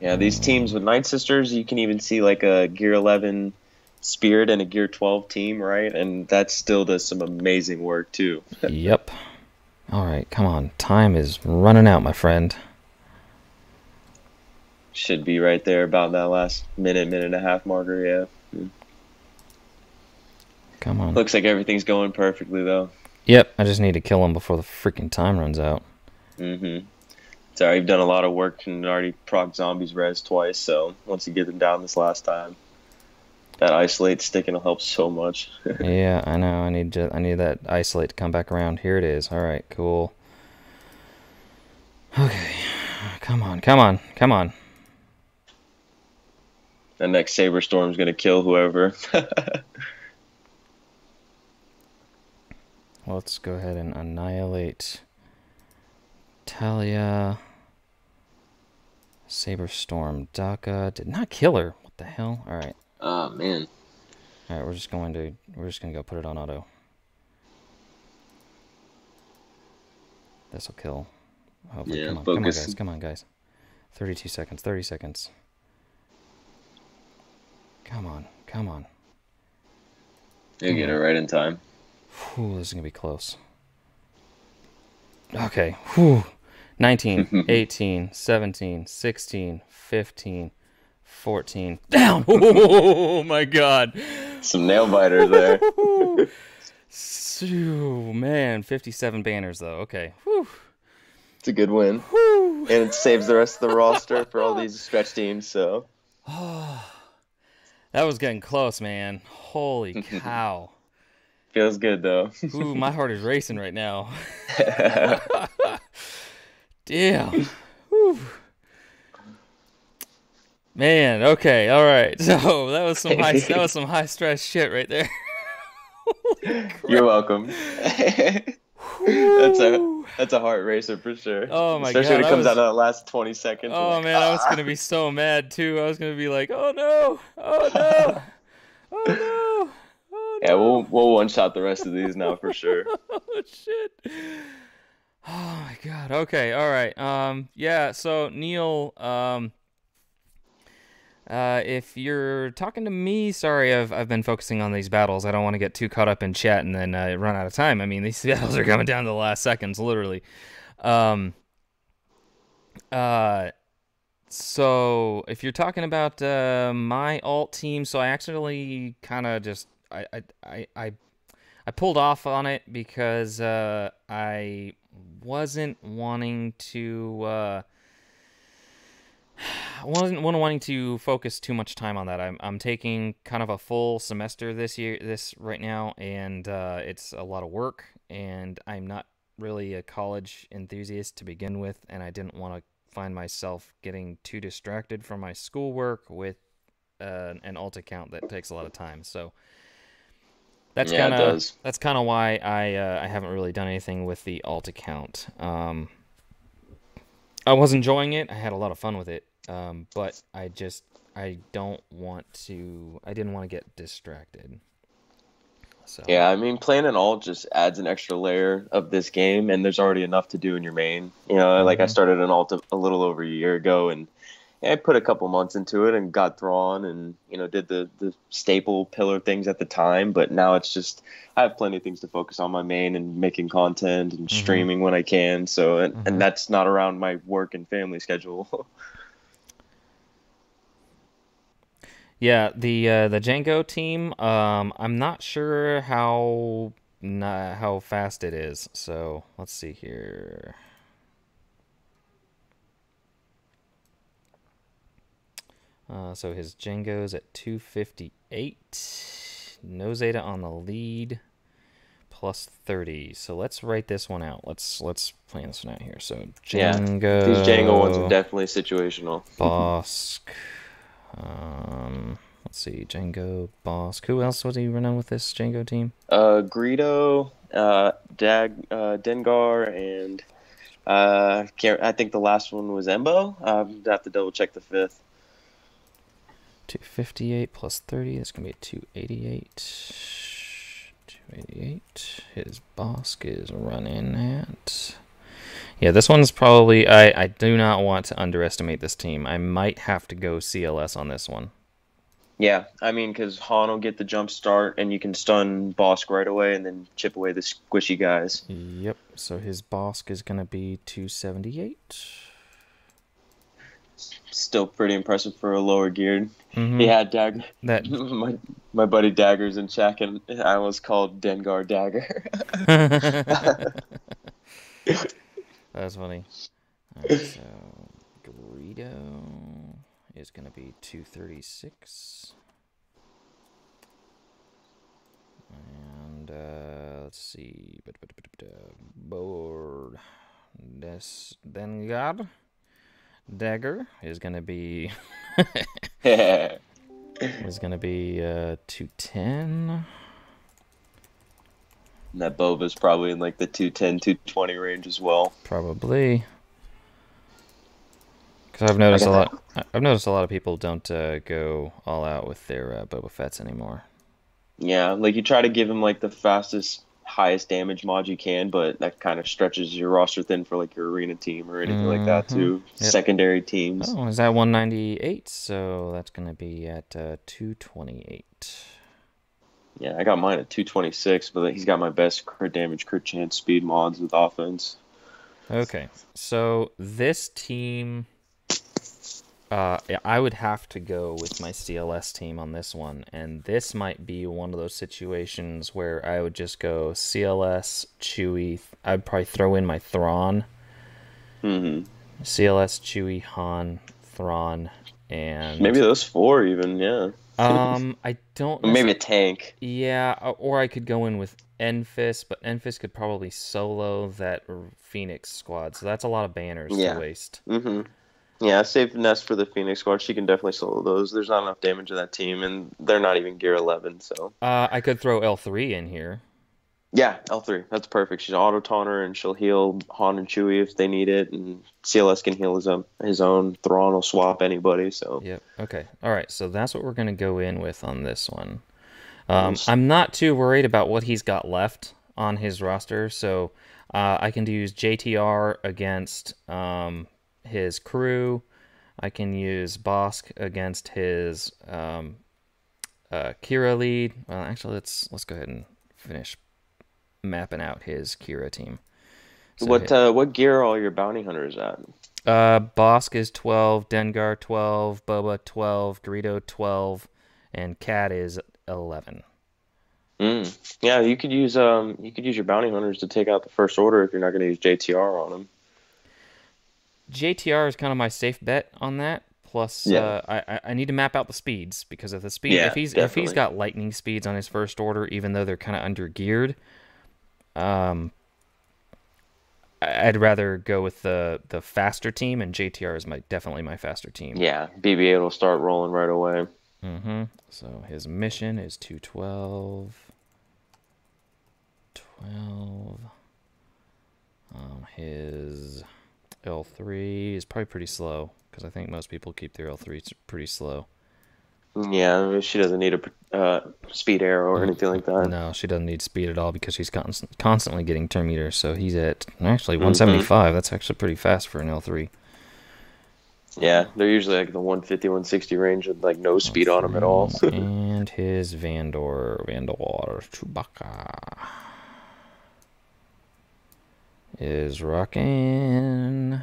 Yeah, these teams with Night Sisters, you can even see like a Gear 11 Spirit and a Gear 12 team, right? And that still does some amazing work, too. Yep. All right, come on. Time is running out, my friend. Should be right there about that last minute and a half marker, yeah. Come on. Looks like everything's going perfectly, though. Yep, I just need to kill him before the freaking time runs out. Mm-hmm. Sorry, you've done a lot of work and already proc zombies res twice, so once you get them down this last time, that Isolate sticking will help so much. Yeah, I know. I need that Isolate to come back around. Here it is. All right, cool. Okay, come on. The next Saber Storm's gonna kill whoever. Let's go ahead and annihilate Talia. Saber Storm Daka did not kill her. What the hell? All right. Oh man. All right, we're just gonna go put it on auto. This will kill. Hopefully. Yeah, come on, guys. 32 seconds. 30 seconds. Come on. You get it right in time. Whew, this is gonna be close. Okay. Whew. 19, 18, 17, 16, 15, 14. Down! Oh my god. Some nail biters there. Man, 57 banners though. Okay. Whew. It's a good win. Whew. And it saves the rest of the roster for all these stretch teams, so. That was getting close, man. Holy cow. Feels good, though. Ooh, my heart is racing right now. Damn. Whew. Man, okay, all right. So that was some high stress shit right there. You're welcome. Whew. That's a heart racer for sure. Oh my Especially God, when it comes out in the last 20 seconds. Oh Like, man, I was gonna be so mad too. I was gonna be like, oh no, oh no, oh no, oh Yeah, no. we'll one shot the rest of these now for sure. Oh shit. Oh my God. Okay. All right. Yeah. So Neil, if you're talking to me, sorry, I've been focusing on these battles. I don't want to get too caught up in chat and then run out of time. I mean, these battles are coming down to the last seconds, literally. Um. So if you're talking about my alt team, so I actually kind of just I pulled off on it because I wasn't wanting to wasn't wanting to focus too much time on that. I'm taking kind of a full semester this right now, and it's a lot of work, and I'm not really a college enthusiast to begin with, and I didn't want to find myself getting too distracted from my schoolwork with an alt account that takes a lot of time. So Yeah, it does. that's kind of why I haven't really done anything with the alt account. I was enjoying it. I had a lot of fun with it. But I don't want to. I didn't want to get distracted. So Yeah, I mean, playing an alt just adds an extra layer of this game, and there's already enough to do in your main. You know, like I hmm started an alt a little over a year ago, and yeah, I put a couple months into it and got Thrawn and, did the staple pillar things at the time. But now it's just, I have plenty of things to focus on my main and making content and hmm streaming when I can. So, and hmm that's not around my work and family schedule. Yeah, the Django team. I'm not sure how fast it is. So let's see here. So his Django's at 258. No Zeta on the lead. Plus 30. So let's write this one out. Let's plan this one out here. So Yeah, these Django ones are Django, definitely situational. Bosk. Let's see, Django, Bosk. Who else was he running with this Django team? Greedo, Dengar, and I think the last one was Embo. I have to double check the fifth. 258 plus 30. That's gonna be 288. 288. His Bosk is running at. Yeah, this one's probably. I do not want to underestimate this team. I might have to go CLS on this one. Yeah, I mean, because Han will get the jump start, and you can stun Bosk right away, and then chip away the squishy guys. Yep. So his Bosk is gonna be 278. Still pretty impressive for a lower geared. Mm-hmm. He had Dagger. That. My buddy Dagger's in check, and I almost called Dengar Dagger. That's funny. Alright, so Greedo is gonna be 236. And let's see. Board. Dengar. Dagger is gonna be is gonna be 210. And that Boba's probably in like the 210, 220 range as well. Probably. Because I've noticed a lot of people don't go all out with their Boba Fett's anymore. Yeah, like you try to give him like the fastest, highest damage mod you can, but that kind of stretches your roster thin for like your arena team or anything like that too. Yep. Secondary teams. Oh, is that 198? So that's gonna be at 228. Yeah, I got mine at 226, but he's got my best crit damage, crit chance, speed mods with offense. Okay, so this team, I would have to go with my CLS team on this one, and this might be one of those situations where I would just go CLS, Chewie. I'd probably throw in my Thrawn, Hmm. CLS, Chewie, Han, Thrawn, and Maybe those four even. Yeah. I don't Or maybe necessarily. a tank. Yeah, or I could go in with Enfys, but Enfys could probably solo that Phoenix squad, so that's a lot of banners to Yeah. waste. Hmm. Yeah, save Nest for the Phoenix Squad. She can definitely solo those. There's not enough damage in that team, and they're not even gear 11. So I could throw L3 in here. yeah, L3. That's perfect. She's auto taunter, and she'll heal Han and Chewie if they need it, and CLS can heal his own. Thrawn will swap anybody. So Yep. Okay. All right. So that's what we're gonna go in with on this one. nice. I'm not too worried about what he's got left on his roster, so I can use JTR against his crew. I can use Bosk against his Kira lead. Well, actually, let's go ahead and finish mapping out his Kira team. So What gear are all your bounty hunters at? Bosk is 12, Dengar 12, Boba 12, Greedo 12, and Cat is 11. Yeah, you could use your bounty hunters to take out the first order if you're not going to use JTR on them. JTR is kind of my safe bet on that. Plus, Yeah, I need to map out the speeds because if the speed yeah, if he's definitely. got lightning speeds on his first order, even though they're kind of under geared, um, I'd rather go with the faster team, and JTR is my definitely my faster team. Yeah, BB-8 will start rolling right away. So his mission is 212, 12. His L3 is probably pretty slow because I think most people keep their L3 pretty slow. Yeah, she doesn't need a speed arrow or anything like that. No, she doesn't need speed at all because she's constantly getting turn meters. So he's at actually Hmm. 175. That's actually pretty fast for an L3. Yeah, they're usually like the 150, 160 range with like no speed on them at all. L3 and his Vandor Chewbacca is rocking.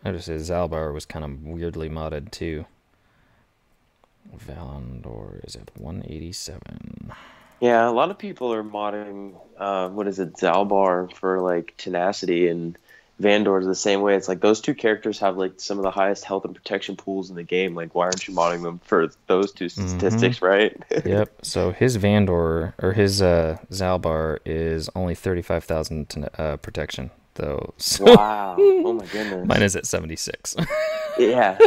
I just said Zalbar was kind of weirdly modded too. Valandor is at 187. Yeah, a lot of people are modding what is it, Zalbar for like tenacity, and Vandor's the same way. It's like those two characters have like some of the highest health and protection pools in the game. Like, why aren't you modding them for those two Mm-hmm. statistics, right? Yep. So his Vandor or his Zalbar is only 35,000 protection though. So Wow. Oh my mine goodness. is at 76. Yeah,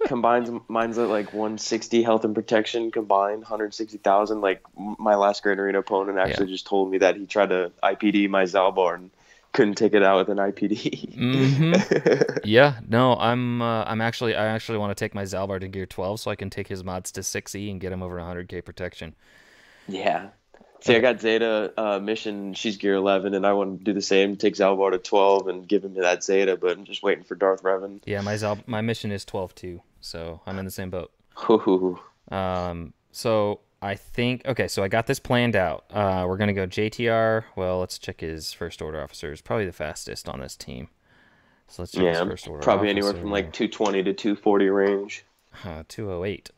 combined mine's at like 160 health and protection combined, 160,000. Like my last Great Arena opponent Yeah. actually just told me that he tried to IPD my Zalbar and couldn't take it out with an IPD. Mm-hmm. Yeah. No, I actually want to take my Zalbar to gear 12 so I can take his mods to 6E and get him over 100k protection. Yeah. See, I Okay. got Zeta mission. She's gear 11, and I want to do the same. Take Zalbar to 12 and give him that Zeta, but I'm just waiting for Darth Revan. Yeah, my mission is 12 too, so I'm in the same boat. Ooh. So I think okay, so I got this planned out. We're gonna go JTR. Well, let's check his first order officers. Probably the fastest on this team. So let's check his Yeah, first order probably anywhere from like officer. 220 to 240 range. 208.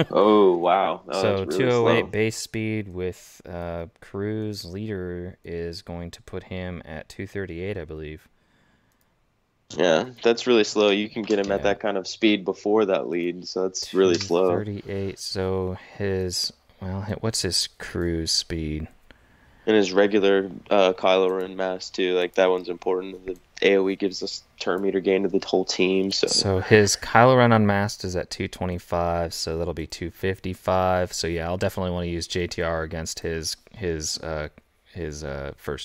Oh, wow. Oh, that's So really 208 slow. base speed with cruise leader is going to put him at 238, I believe. Yeah, that's really slow. You can get him at Yeah, that kind of speed before that lead, so that's really slow. 238. So his well, what's his cruise speed? And his regular Kylo Ren mask too, like that one's important. The AoE gives us turn meter gain to the whole team, so So his Kylo Ren Unmasked is at 225, so that'll be 255. So yeah, I'll definitely want to use JTR against his first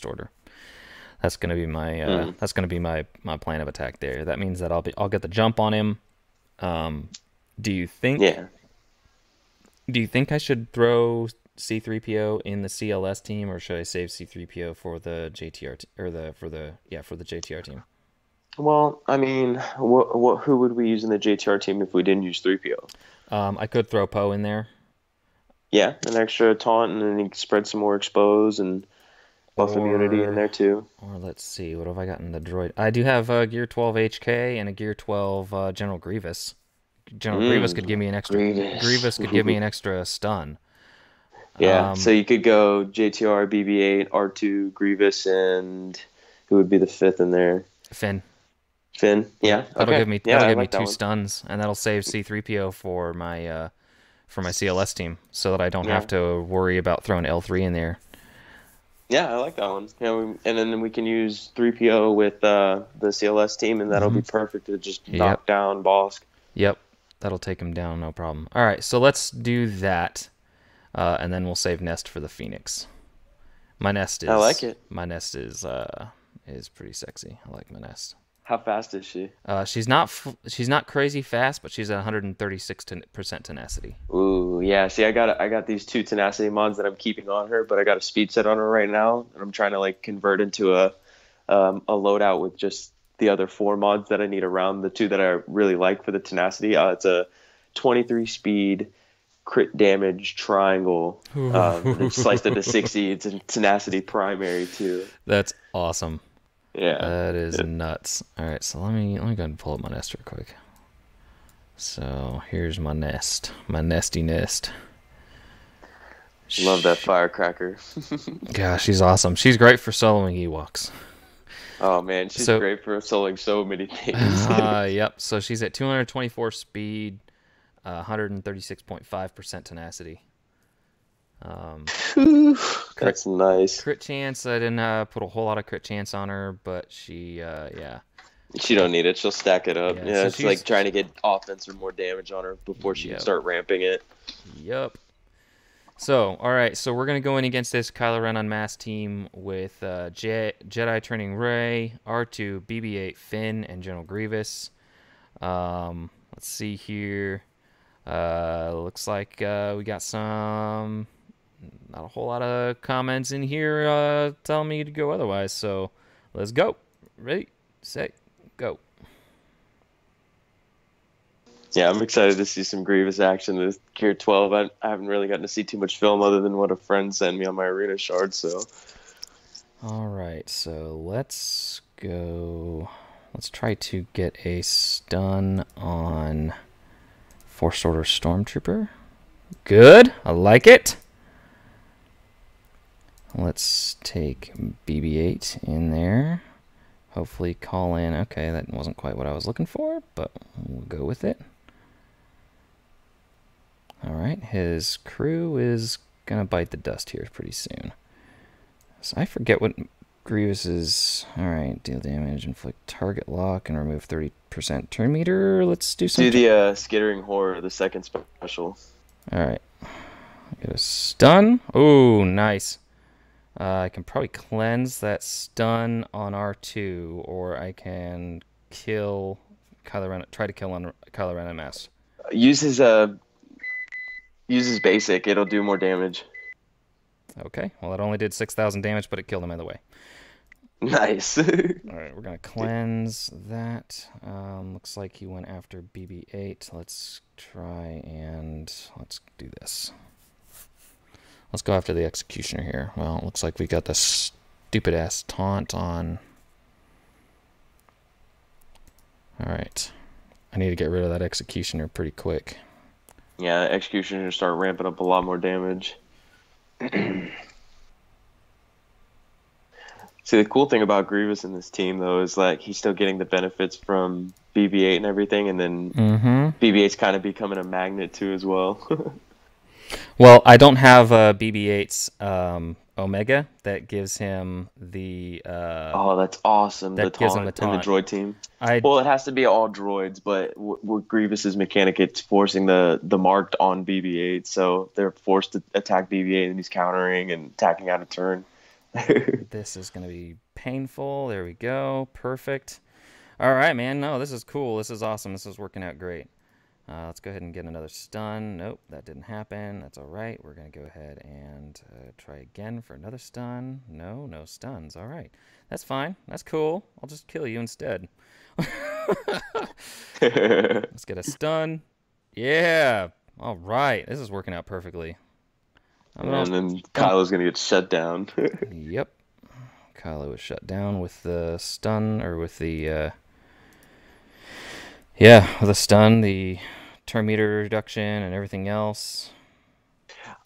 order. mm, That's gonna be my plan of attack there. That means that I'll get the jump on him. Um, do you think yeah. do you think I should throw C3PO in the CLS team, or should I save C3PO for the JTR or the for the JTR team? Well, I mean, what who would we use in the JTR team if we didn't use 3PO? I could throw Poe in there. Yeah, an extra taunt, and then you can spread some more expose and buff immunity in Or there too. Or let's see, what have I got in the droid? I do have a Gear 12 HK and a Gear 12 General Grievous. General Grievous could give me an extra. Grievous. Grievous could give me an extra stun. Yeah, so Um, you could go JTR, BB-8, R2, Grievous, and who would be the fifth in there? Finn. Finn. Yep. Yeah. Okay. Yeah, That'll I give me like that two one. stuns, and that'll save C3PO for my CLS team, so that I don't have Yeah. to worry about throwing L3 in there. Yeah, I like that one. Yeah, and then we can use 3PO with the CLS team, and that'll Hmm. be perfect to just Yep. knock down Bosk. Yep. That'll take him down, no problem. All right, so let's do that, and then we'll save Nest for the Phoenix. My Nest I like is it. my Nest is pretty sexy. I like my Nest. How fast is she? She's not crazy fast, but she's at 136% tenacity. Ooh, yeah. See, I got these two tenacity mods that I'm keeping on her, but I got a speed set on her right now, and I'm trying to like convert into a loadout with just the other four mods that I need around the two that I really like for the tenacity. It's a 23 speed crit damage triangle, and then sliced into 60. It's a tenacity primary too. That's awesome. Yeah. That is Yeah. nuts. All right, so let me go ahead and pull up my nest real quick. So here's my nest, my nesty nest. Love that firecracker. Gosh, she's awesome. She's great for soloing Ewoks. Oh man, she's So, great for soloing so many things. yep. So she's at 224 speed, 136.5% tenacity. That's nice. Crit chance, I didn't put a whole lot of crit chance on her, but she, yeah. She don't need it. She'll stack it up. Yeah, Yeah, so it's like she's, trying to get offense or more damage on her before she can yep, start ramping it. yep. So, all right, so we're going to go in against this Kylo Ren Unmasked team with Jedi Training Rey, R2, BB-8, Finn, and General Grievous. Let's see here. Looks like we got not a whole lot of comments in here telling me to go otherwise. So let's go. Ready, set, go. Yeah, I'm excited to see some Grievous action with Gear 12. I haven't really gotten to see too much film other than what a friend sent me on my arena shard. So All right, so let's go. Let's try to get a stun on Force Order Stormtrooper. Good, I like it. Let's take BB-8 in there. Hopefully call in. Okay, that wasn't quite what I was looking for, but we'll go with it. All right, his crew is gonna bite the dust here pretty soon. So I forget what Grievous is. All right, deal damage, inflict target lock, and remove 30% turn meter. Let's do some. do the Skittering Horror, the second special. All right, get a stun. Oh, nice. I can probably cleanse that stun on R2, or I can kill Kylo Ren. Try to kill on Kylo Ren MS. Use his basic. It'll do more damage. Okay, well it only did 6,000 damage, but it killed him either way. Nice. All right, we're gonna cleanse that. Looks like he went after BB-8. Let's try and let's do this. Let's go after the Executioner here. Well, it looks like we got the stupid ass taunt on. All right, I need to get rid of that Executioner pretty quick. Yeah, Executioner start ramping up a lot more damage. See, the cool thing about Grievous in this team, though, is like he's still getting the benefits from BB-8 and everything, and then BB-8's kind of becoming a magnet too as well. Well, I don't have BB-8's Omega that gives him the. Oh, that's awesome! That The gives him the taunt and the taunt. droid team. I Well, it has to be all droids, but with Grievous's mechanic, it's forcing the marked on BB-8, so they're forced to attack BB-8, and he's countering and attacking out of turn. This is gonna be painful. There we go. Perfect. All right, man. No, this is cool. This is awesome. This is working out great. Let's go ahead and get another stun. Nope, that didn't happen. That's all right. We're going to go ahead and try again for another stun. No, no stuns. All right. That's fine. That's cool. I'll just kill you instead. Let's get a stun. Yeah. All right. This is working out perfectly. And then Kylo's gonna get shut down. Yep. Kylo was shut down with the stun, or with the... yeah, with the stun, the turn meter reduction, and everything else.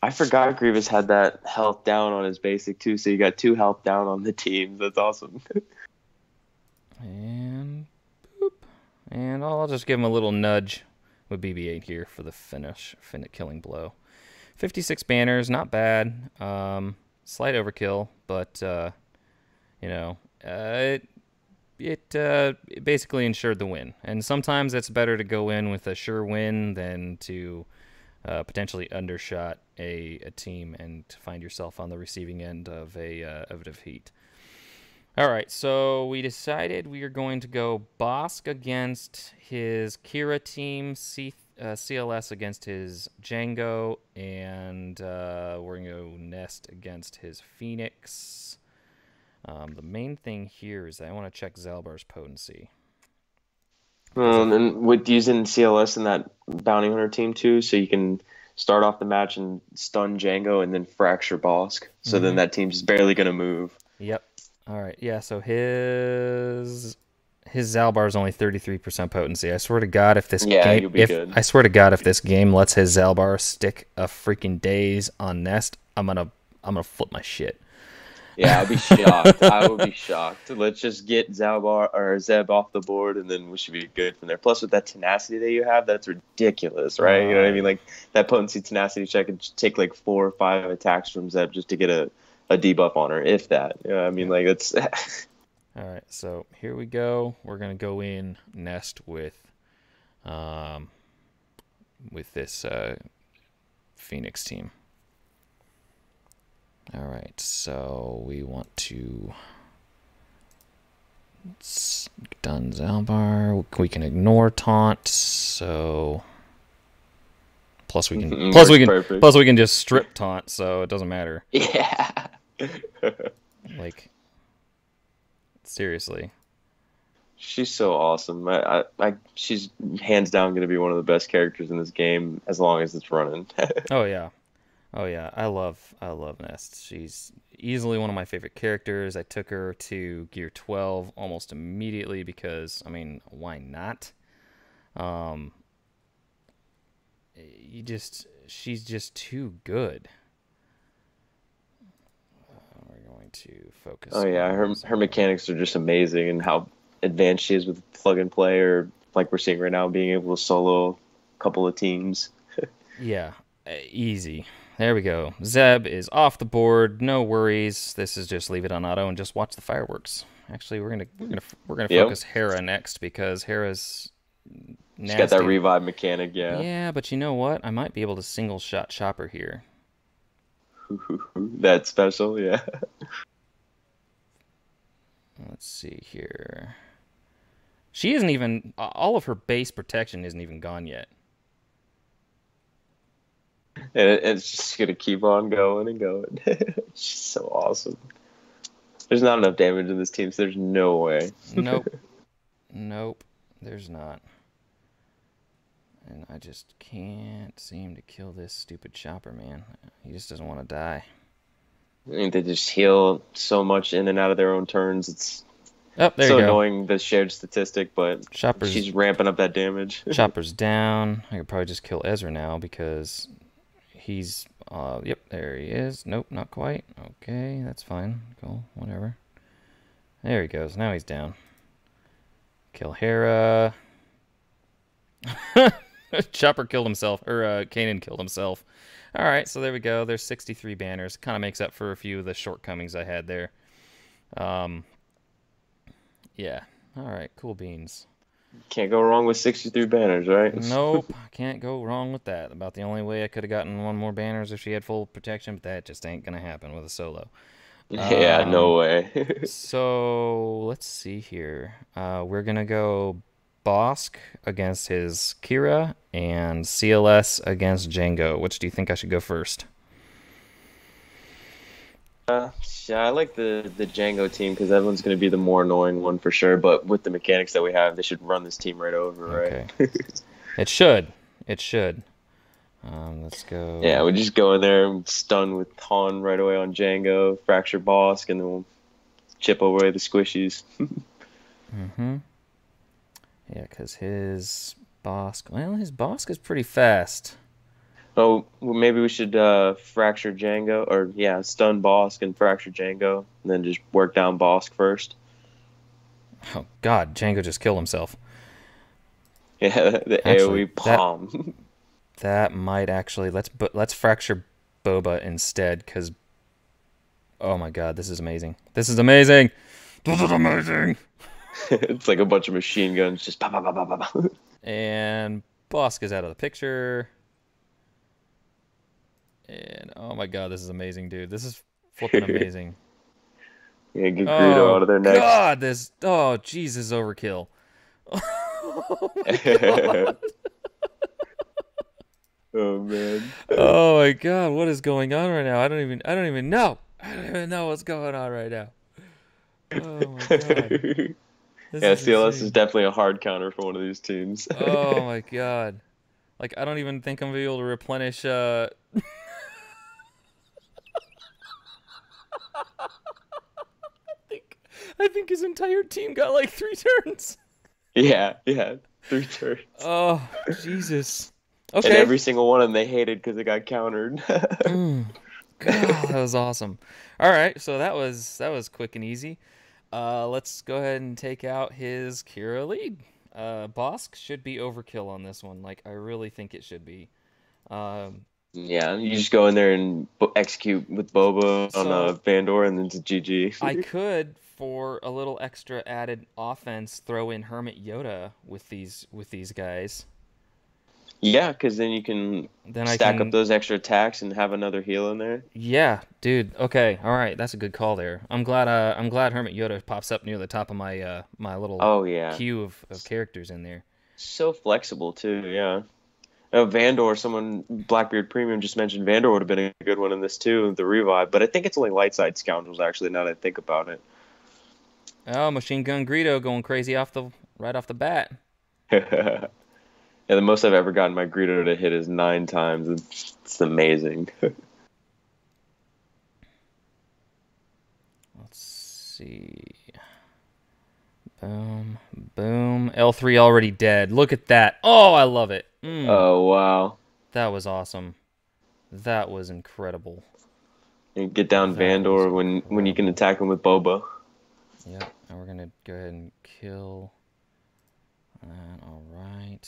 I forgot Grievous had that health down on his basic too, so you got 2 health down on the team. That's awesome. And boop. And I'll just give him a little nudge with BB-8 here for the finish killing blow. 56 banners, not bad. Slight overkill, but you know, it basically ensured the win. And sometimes it's better to go in with a sure win than to potentially undershot a team and to find yourself on the receiving end of a defeat. All right, so we decided we are going to go Bossk against his Kira team, CLS against his Django, and we're going to go Nest against his Phoenix. The main thing here is that I want to check Zalbar's potency. And with using CLS in that Bounty Hunter team too, so you can start off the match and stun Django and then fracture Bossk. So then that team's barely going to move. Yep. All right. Yeah, so his Zalbar is only 33% potency. I swear to God, if this game, you'll be good. I swear to God, if this game lets his Zalbar stick a freaking days on Nest, I'm gonna flip my shit. Yeah, I'd be shocked. I would be shocked. Let's just get Zalbar or Zeb off the board, and then we should be good from there. Plus, with that tenacity that you have, that's ridiculous, right? You know what I mean? Like that potency tenacity check could take like 4 or 5 attacks from Zeb just to get a debuff on her, if that. You know what I mean? Like it's. All right, so here we go. We're gonna go in Nest with this Phoenix team. All right, so we want to done Zalbar. We can ignore taunt. So plus we can just strip taunt. So it doesn't matter. Yeah. Like seriously. She's so awesome. She's hands down going to be one of the best characters in this game as long as it's running. Oh yeah. I love Nest. She's easily one of my favorite characters. I took her to Gear 12 almost immediately because, I mean, why not? She's just too good. We're going to focus. Oh yeah, her mechanics are just amazing, and how advanced she is with plug and play, or like we're seeing right now, being able to solo a couple of teams. Yeah, easy. There we go. Zeb is off the board. No worries. This is just leave it on auto and just watch the fireworks. Actually, we're gonna focus Hera next because Hera's nasty. She's got that revive mechanic, yeah. Yeah, but you know what? I might be able to single shot Chopper here. That's special, yeah. Let's see here. She isn't even. All of her base protection isn't even gone yet. And it's just going to keep on going and going. She's so awesome. There's not enough damage in this team, so there's no way. Nope. There's not. And I just can't seem to kill this stupid Chopper, man. He just doesn't want to die. I mean, they just heal so much in and out of their own turns. It's there so you go. Annoying, the shared statistic, but she's ramping up that damage. Chopper's down. I could probably just kill Ezra now because he's... yep, there he is. Nope, not quite. Okay, that's fine. Cool, whatever. There he goes. Now he's down. Kill Hera. Chopper killed himself. Or Kanan killed himself. Alright, so there we go. There's 63 banners. Kind of makes up for a few of the shortcomings I had there. Yeah. Alright, cool beans. Can't go wrong with 63 banners, right? Nope, can't go wrong with that. About the only way I could have gotten one more banners if she had full protection, but that just ain't gonna happen with a solo. Yeah, no way. So let's see here. We're gonna go Bossk against his Kira and CLS against Django. Which do you think I should go first? Yeah, I like the Django team because everyone's going to be the more annoying one for sure. But with the mechanics that we have, they should run this team right over, right? Okay. It should. Let's go. Yeah, we just go in there and stun with Han right away on Django, fracture Bossk, and then we'll chip away the squishies. Mm-hmm. Yeah, because his Bossk is pretty fast. Oh, well, maybe we should fracture Django, or stun Bossk and fracture Django, and then just work down Bossk first. Oh God, Django just killed himself. Yeah, the Actually, AoE palm. that might actually let's fracture Boba instead, because oh my God, this is amazing. This is amazing. This is amazing. It's like a bunch of machine guns just pop, pop, pop, pop, pop. And Bosk is out of the picture. And oh my God, this is amazing, dude. This is flipping amazing. Yeah, get Greedo out Oh of there next. God, this. Oh Jesus, overkill. Oh my God. Oh man. Oh my God, what is going on right now? I don't even know. I don't even know what's going on right now. Oh my God. This Yeah, is CLS is insane. definitely a hard counter for one of these teams. Oh my God. Like I don't even think I'm gonna be able to replenish think I think his entire team got like 3 turns. Yeah, yeah, 3 turns. Oh, Jesus. And Okay. every single one of them they hated because it got countered. Mm. God, that was awesome. All right, so that was quick and easy. Let's go ahead and take out his Kira lead. Bosk should be overkill on this one. Like I really think it should be. Um, Yeah, you just go in there and execute with Boba on so Vandor and then to GG. I could, for a little extra added offense, throw in Hermit Yoda with these guys. Yeah, because then you can Then I stack up can. those extra attacks and have another heal in there. Yeah, dude. Okay, all right. That's a good call there. I'm glad Hermit Yoda pops up near the top of my my little Oh yeah, queue of characters in there. so flexible too. Yeah. Vandor, someone Blackbeard Premium just mentioned Vandor would have been a good one in this too, the revive. But I think it's only light side scoundrels actually. Now that I think about Oh, Machine Gun Greedo going crazy right off the bat. it. Yeah, the most I've ever gotten my Greedo to hit is 9 times. It's amazing. Let's see. Boom, boom. L3 already dead. Look at that. Oh, I love it. Oh wow! That was awesome. That was incredible. You get down That was Vandor when you can incredible. attack him with Boba. Yep, and we're gonna go ahead and kill that. All right.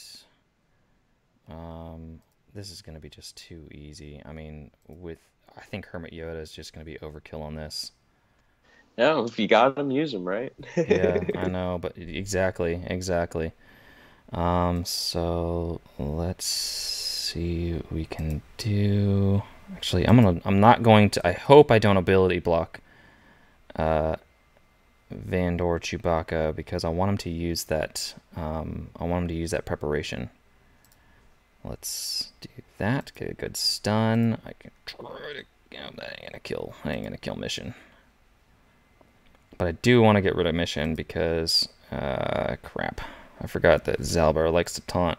This is gonna be just too easy. I mean, I think Hermit Yoda is just gonna be overkill on this. Yeah, if you got him, use him, right? Yeah, I know, but exactly, exactly. So let's see what we can do. Actually, I'm not going to, I hope I don't ability block uh Vandor Chewbacca because I want him to use that I want him to use that preparation. Let's do that. Get a good stun. I can try to, yeah, that ain't gonna kill mission. But I do want to get rid of mission because crap. I forgot that Zalbar likes to taunt.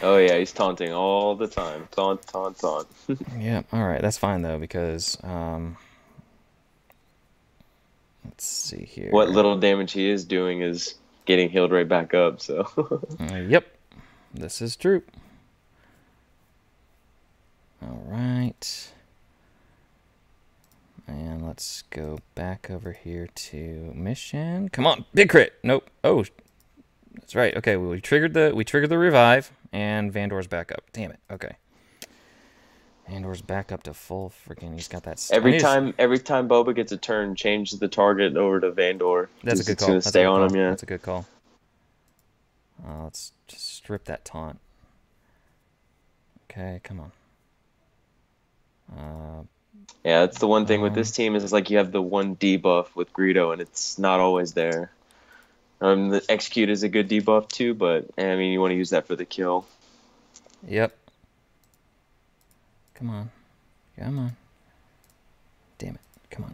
Oh yeah, he's taunting all the time. Taunt, taunt, taunt. Yeah, alright, that's fine though, because let's see What here. little damage he is doing is getting healed right back up. So Yep, this is true. Alright. And let's go back over here to mission. Come on, big crit. Nope. Oh, that's right. Okay, well, we triggered the revive, and Vandor's back up. Damn it. Okay. Vandor's back up to full freaking. He's got that. every time Boba gets a turn, change the target over to Vandor That's a because good it's call. gonna That's a stay good on call. him. Yeah. That's a good call. Let's just strip that taunt. Okay, come on. Yeah, that's the one thing with Um, this team is like you have the one debuff with Greedo, and it's not always there. The execute is a good debuff too, but I mean you want to use that for the kill. yep. Come on. Come on. Damn it. Come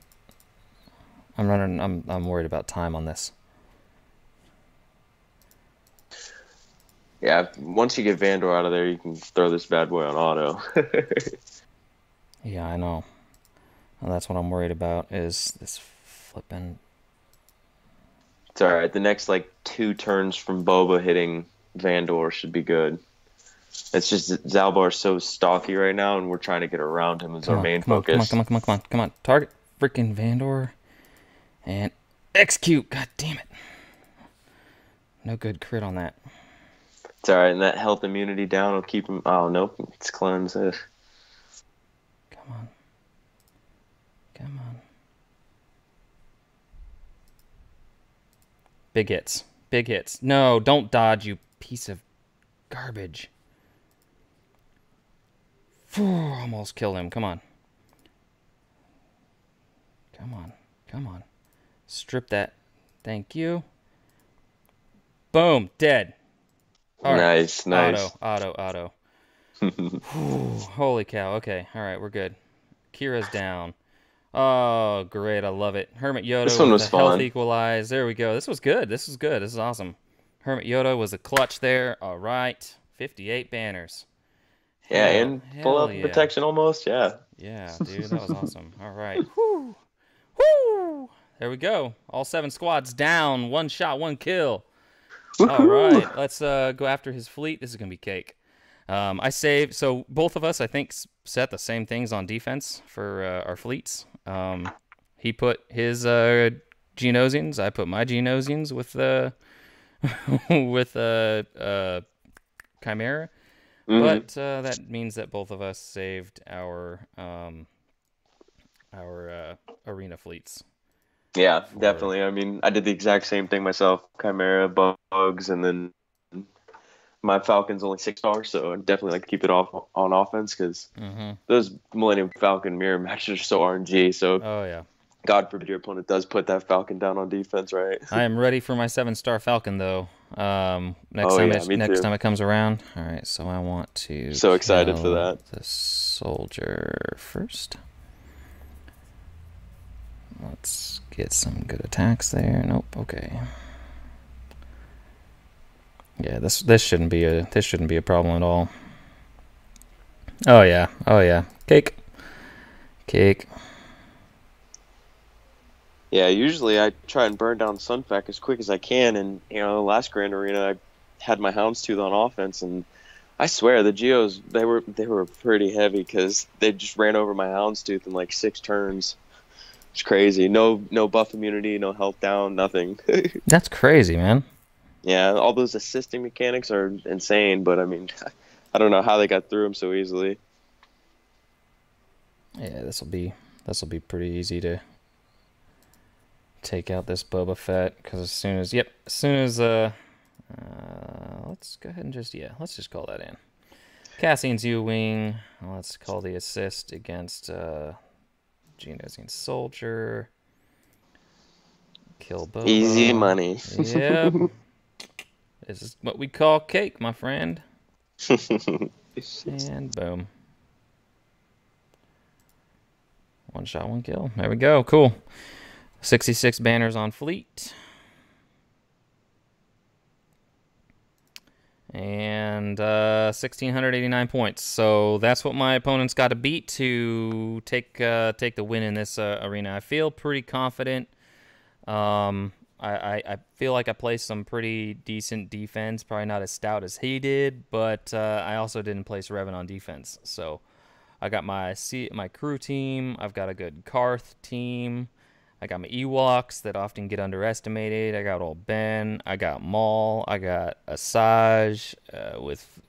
on. I'm worried about time on this. Yeah, once you get Vandor out of there, you can throw this bad boy on auto. Yeah, I know. Well, that's what I'm worried about is this flipping. It's all right. The next like 2 turns from Boba hitting Vandor should be good. It's just that Zalbar's so stocky right now, and we're trying to get around him as Come our on, main come on, come on, focus. come on, come on, come on, come on. Target freaking Vandor. And execute. God damn it. No good crit on that. It's all right, and that health immunity down will keep him. Oh nope, it's cleanse. Ugh. Come on. Come on. Big hits. Big hits. No, don't dodge, you piece of garbage. Almost killed him. Come on. Come on. Come on. Strip that. Thank you. Boom. Dead. All right. Nice, nice. Auto. Holy cow. Okay. All right. We're good. Kira's down. Oh, great. I love it. Hermit This Yoda one with was a health fun. equalize. There we go. This was good. This is good. This is awesome. Hermit Yoda was a clutch there. All right. 58 banners. Yeah, and full Hell health yeah. protection almost. Yeah. Yeah, dude. That was awesome. All right. Woo. Woo. There we go. All 7 squads down. 1 shot, 1 kill. All right. Let's go after his fleet. This is going to be cake. I saved. So both of us, I think, set the same things on defense for our fleets. He put his Geonosians. I put my Geonosians with with Chimera. But that means that both of us saved our arena fleets. Yeah, definitely. I mean, I did the exact same thing myself. Chimera, bugs, and then my Falcon's only 6 stars, so I definitely like to keep it off on offense because those Millennium Falcon mirror matches are so RNG. So Oh yeah. God forbid your opponent does put that Falcon down on defense, right? I am ready for my 7-star Falcon though. Next Oh time yeah, me next too. time it comes around. All right, so I want to So excited for kill that. the soldier first. Let's get some good attacks there. Nope. Okay. Yeah, this shouldn't be a problem at all. Oh yeah. Oh yeah. Cake. Cake. Yeah, usually I try and burn down Sunfac as quick as I can, and the last Grand Arena I had my Houndstooth on offense, and I swear the Geos they were pretty heavy because they just ran over my Houndstooth in like 6 turns. It's crazy. No buff immunity, no health down, nothing. That's crazy, man. Yeah, all those assisting mechanics are insane, but I mean, I don't know how they got through them so easily. Yeah, this will be pretty easy to take out this Boba Fett because as soon as let's go ahead and let's just call that in. Cassian's U-Wing. Let's call the assist against Geonosian Soldier. Kill Boba. Easy money. Yep. This is what we call cake, my friend. And boom. 1 shot, 1 kill. There we go. Cool. 66 banners on fleet. And 1,689 points. So that's what my opponent's got to beat to take the win in this arena. I feel pretty confident. I feel like I placed some pretty decent defense. Probably not as stout as he did, but I also didn't place Revan on defense. So I got my crew team. I've got a good Karth team. I got my Ewoks that often get underestimated. I got old Ben. I got Maul. I got Asajj with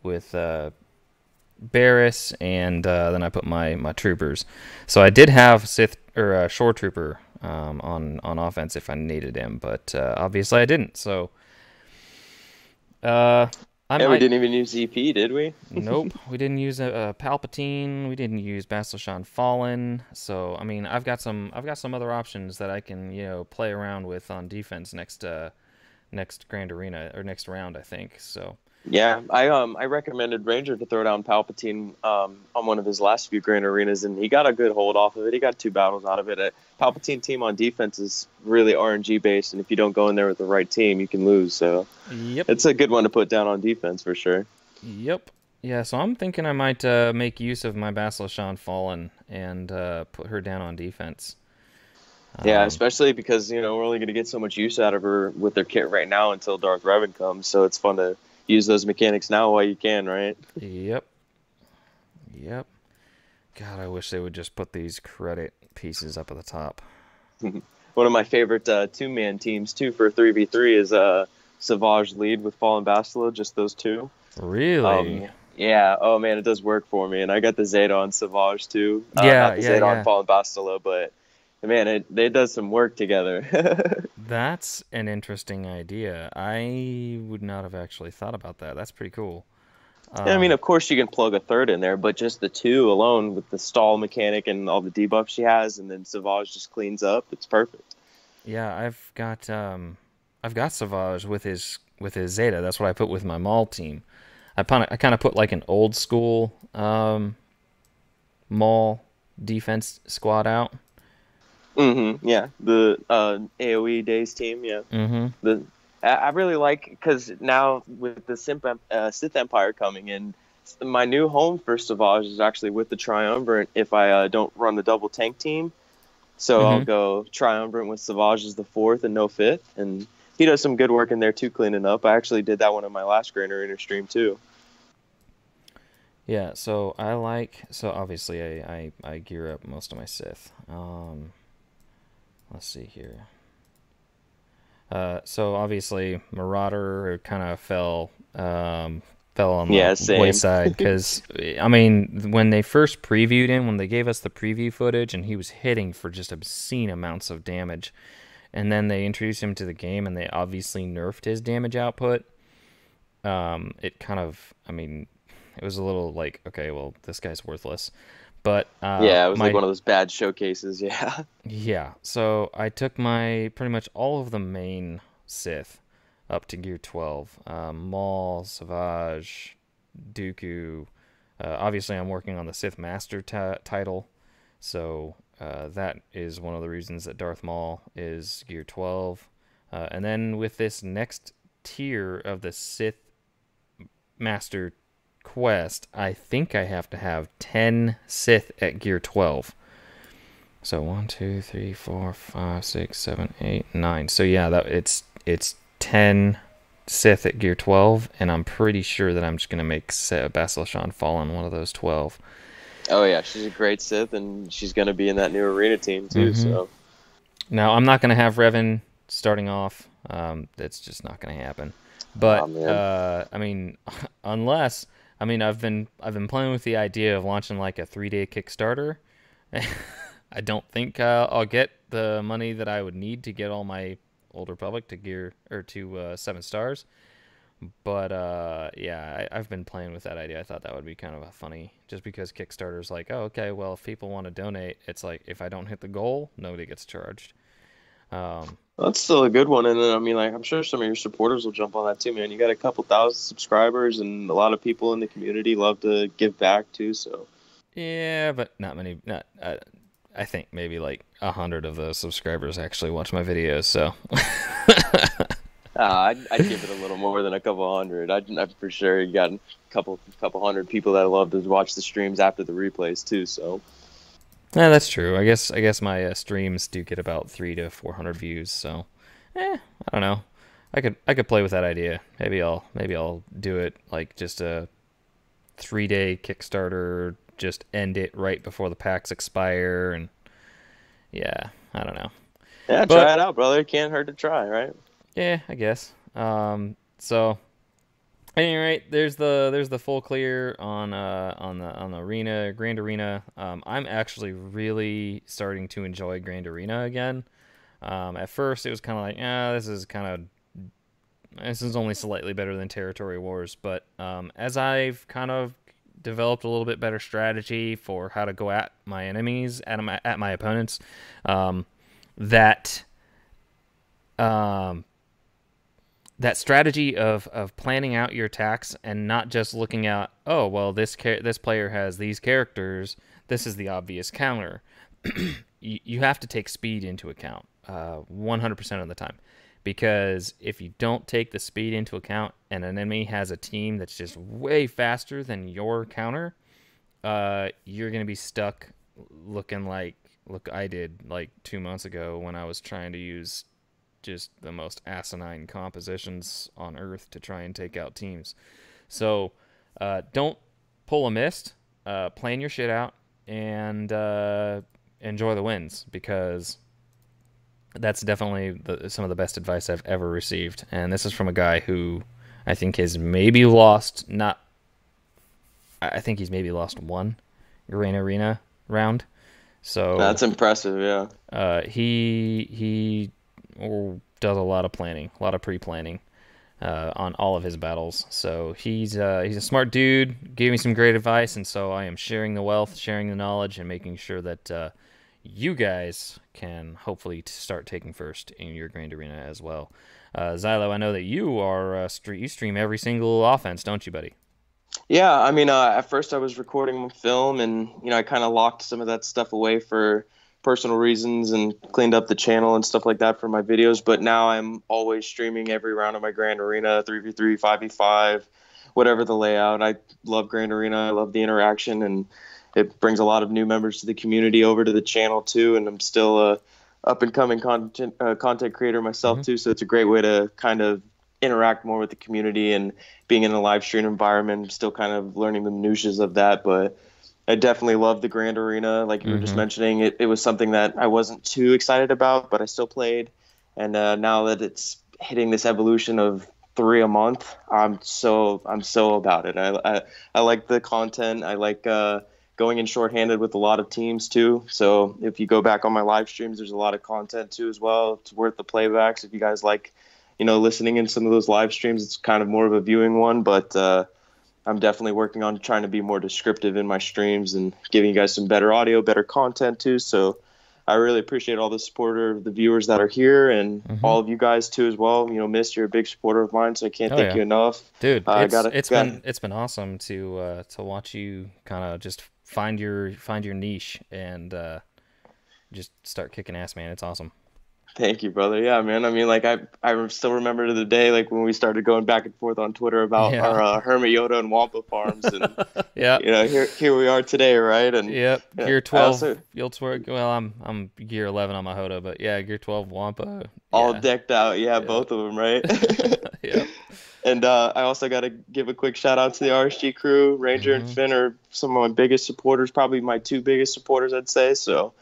Barriss, and then I put my troopers. So I did have Sith or Shore Trooper on offense if I needed him, but obviously I didn't. So I Yeah, we might. didn't even use EP, did we? Nope, we didn't use a Palpatine. We didn't use Bastila Fallen. So I mean, I've got some other options that I can play around with on defense next Grand Arena or next round, I think. So Yeah, I recommended Ranger to throw down Palpatine on one of his last few Grand Arenas, and he got a good hold off of it. He got 2 battles out of it. A Palpatine team on defense is really RNG based, and if you don't go in there with the right team, you can lose. So yep, it's a good one to put down on defense for sure. yep, yeah. So I'm thinking I might make use of my Bastila Fallen and put her down on defense. Yeah, especially because we're only going to get so much use out of her with their kit right now until Darth Revan comes. So it's fun to use those mechanics now while you can, right? Yep. God, I wish they would just put these credit pieces up at the top. one of my favorite two-man teams too for 3v3 is Savage lead with Fallen Bastila, just those two. Really? Yeah, oh man, it does work for me, and I got the Zeta on Savage too. Yeah, Not the yeah, Zeta on yeah. Fallen Bastila, but man, it does some work together. That's an interesting idea. I would not have actually thought about that. That's pretty cool. And I mean, Um, of course, you can plug a third in there, but just the two alone with the stall mechanic and all the debuffs she has, and then Savage just cleans up. It's perfect. yeah, I've got Savage with his Zeta. That's what I put with my Maul team. I kind of put like an old school Maul defense squad out. Yeah, the AOE days team. Yeah, Mm-hmm. the I really like because now with the Sith Empire coming in, my new home for Savage is actually with the Triumvirate. If I don't run the double tank team, so I'll Mm-hmm. go Triumvirate with Savage as the fourth and no fifth, and he does some good work in there too, cleaning up. I actually did that one in my last Grand Arena stream too. Yeah, so obviously I gear up most of my Sith. Let's see here. So obviously Marauder kind of fell on the Yeah, same. wayside because I mean when they first previewed him, when they gave us the preview footage, and he was hitting for just obscene amounts of damage, and then they introduced him to the game, and they obviously nerfed his damage output. It kind of, I mean, it was a little like, okay, well, this guy's worthless. But Yeah, it was like my one of those bad showcases. Yeah. yeah, so I took my pretty much all of the main Sith up to Gear 12. Maul, Savage, Dooku. Obviously, I'm working on the Sith Master title, so that is one of the reasons that Darth Maul is Gear 12. And then with this next tier of the Sith Master quest, I think I have to have 10 Sith at Gear 12. So 1, 2, 3, 4, 5, 6, 7, 8, 9. So yeah, that it's 10 Sith at Gear 12, and I'm pretty sure that I'm just gonna make Bastila Shan fall on one of those 12. Oh yeah, she's a great Sith, and she's gonna be in that new arena team too. Mm-hmm. So. Now I'm not gonna have Revan starting off. That's just not gonna happen. Oh But man. I mean, unless I mean I've been playing with the idea of launching like a 3-day Kickstarter. I don't think I'll get the money that I would need to get all my Old Republic to gear or to 7 stars. But yeah, I've been playing with that idea. I thought that would be kind of a funny, just because Kickstarter's like, oh, okay, well, if people want to donate, it's like if I don't hit the goal, nobody gets charged. Um, That's still a good one, and then I mean, like, I'm sure some of your supporters will jump on that too, man. You got a couple thousand subscribers, and a lot of people in the community love to give back too. So, yeah, but not many. Not I think maybe like 100 of those subscribers actually watch my videos. So I'd give it a little more than a couple hundred. I'm for sure you got a couple hundred people that love to watch the streams after the replays too. So, yeah, that's true. I guess my streams do get about 300 to 400 views. So, I don't know. I could play with that idea. Maybe I'll do it like just a 3-day Kickstarter. Just end it right before the packs expire, and yeah, I don't know. yeah, try But it out, brother. Can't hurt to try, right? yeah, I guess. So at any rate, there's the full clear on the arena, Grand Arena. I'm actually really starting to enjoy Grand Arena again. At first, it was kind of like, this is only slightly better than Territory Wars, but as I've kind of developed a little bit better strategy for how to go at my enemies, at my opponents, um, that um, that strategy of planning out your attacks and not just looking at, oh well, this player has these characters, this is the obvious counter. You have to take speed into account 100% of the time, because if you don't take the speed into account and an enemy has a team that's just way faster than your counter, you're gonna be stuck looking like look I did like 2 months ago when I was trying to use just the most asinine compositions on Earth to try and take out teams. So don't pull a mist. Plan your shit out and enjoy the wins, because That's definitely some of the best advice I've ever received. And this is from a guy who I think has maybe lost not. I think he's maybe lost one Grain Arena round. So That's impressive. Yeah. he does a lot of planning, a lot of pre-planning on all of his battles. So he's a smart dude. Gave me some great advice, and so I am sharing the wealth, sharing the knowledge, and making sure that you guys can hopefully start taking first in your Grand Arena as well. Xylo, I know that you are you stream every single offense, don't you, buddy? Yeah, I mean, at first I was recording film, and I kind of locked some of that stuff away for personal reasons and cleaned up the channel and stuff like that for my videos. But now I'm always streaming every round of my Grand Arena, 3v3, 5v5, whatever the layout. I love Grand Arena. I love the interaction, and it brings a lot of new members to the community over to the channel too. And I'm still a up and coming content creator myself Hmm. too, so it's a great way to kind of interact more with the community. And being in a live stream environment, I'm still kind of learning the minutiae of that. But I definitely love the Grand Arena. Like you were just Hmm. mentioning, it was something that I wasn't too excited about, but I still played. And now that it's hitting this evolution of 3 a month, I'm so about it. I like the content. I like going in shorthanded with a lot of teams too. So if you go back on my live streams, there's a lot of content too as well. It's worth the playbacks if you guys like, listening in some of those live streams. It's kind of more of a viewing one, but I'm definitely working on trying to be more descriptive in my streams and giving you guys some better audio, better content too. So I really appreciate all the supporter, the viewers that are here, and Hmm. all of you guys too as well. Mist, you're a big supporter of mine, so I can't Oh thank yeah. you enough. Dude, I it's gotta it's got been it's been awesome to watch you kind of just find your niche and just start kicking ass, man. It's awesome. Thank you, brother. Yeah, man. I mean, like I still remember to the day like when we started going back and forth on Twitter about Yeah. our Hermit Yoda and Wampa farms, and Yep. here we are today, right? And Yep. Gear I 12 also Field Work. Well, I'm Gear 11 on my Hodo, but yeah, Gear 12 Wampa. all Yeah. decked out. Yeah, Yep. both of them, right? Yep. And I also got to give a quick shout out to the RSG crew. Ranger and Hmm. Finn are some of my biggest supporters, probably my two biggest supporters, I'd say. So,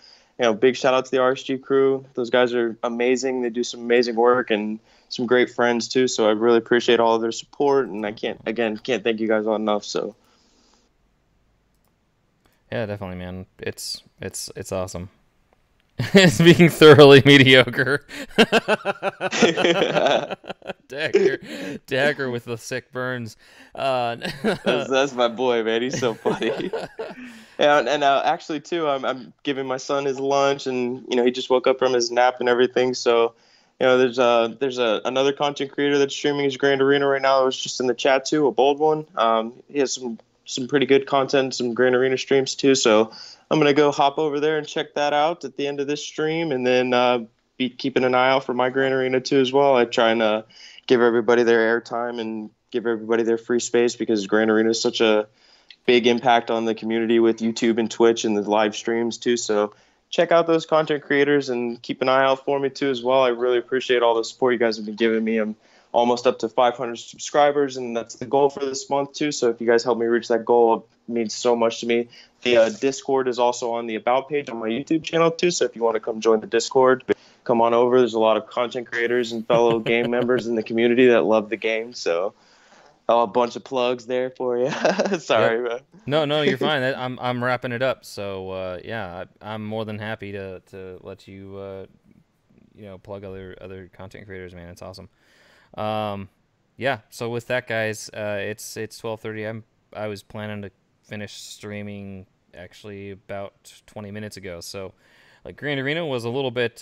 big shout out to the RSG crew. Those guys are amazing. They do some amazing work and some great friends too. So I really appreciate all of their support. And I can't thank you guys all enough. So, Yeah, definitely, man. It's awesome. It's being thoroughly mediocre. Dagger, Dagger with the sick burns. Uh, that's my boy, man. He's so funny. And actually too, I'm giving my son his lunch, and he just woke up from his nap and everything. So, there's another content creator that's streaming his Grand Arena right now. I was just in the chat too, a bold one. He has some pretty good content, some Grand Arena streams too. So I'm gonna go hop over there and check that out at the end of this stream, and then be keeping an eye out for my Grand Arena too as well. I try and give everybody their airtime and give everybody their free space, because Grand Arena is such a big impact on the community with YouTube and Twitch and the live streams too. So check out those content creators and keep an eye out for me too as well. I really appreciate all the support you guys have been giving me. I'm almost up to 500 subscribers, and that's the goal for this month too. So if you guys help me reach that goal, it means so much to me. The Discord is also on the About page on my YouTube channel too. So if you want to come join the Discord, come on over. There's a lot of content creators and fellow game members in the community that love the game. So a bunch of plugs there for you. yep. Sorry, man. No, no, you're fine. I'm wrapping it up. So yeah, I'm more than happy to let you plug other content creators, man. It's awesome. Um, yeah. So with that, guys, it's 12:30. I was planning to finish streaming actually about 20 minutes ago. So like Grand Arena was a little bit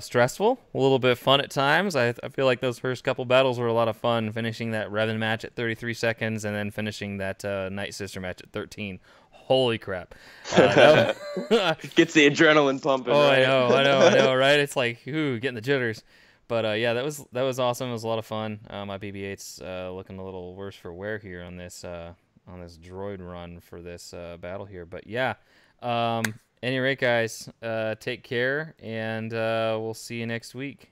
stressful, a little bit fun at times. I feel like those first couple battles were a lot of fun. Finishing that Revan match at 33 seconds and then finishing that Night Sister match at 13. Holy crap! Gets the adrenaline pumping, Oh, I right? know, I know, I know, right? It's like, ooh, getting the jitters. But yeah, that was awesome. It was a lot of fun. My BB-8's looking a little worse for wear here on this droid run for this battle here. But yeah, any rate, guys, take care, and we'll see you next week.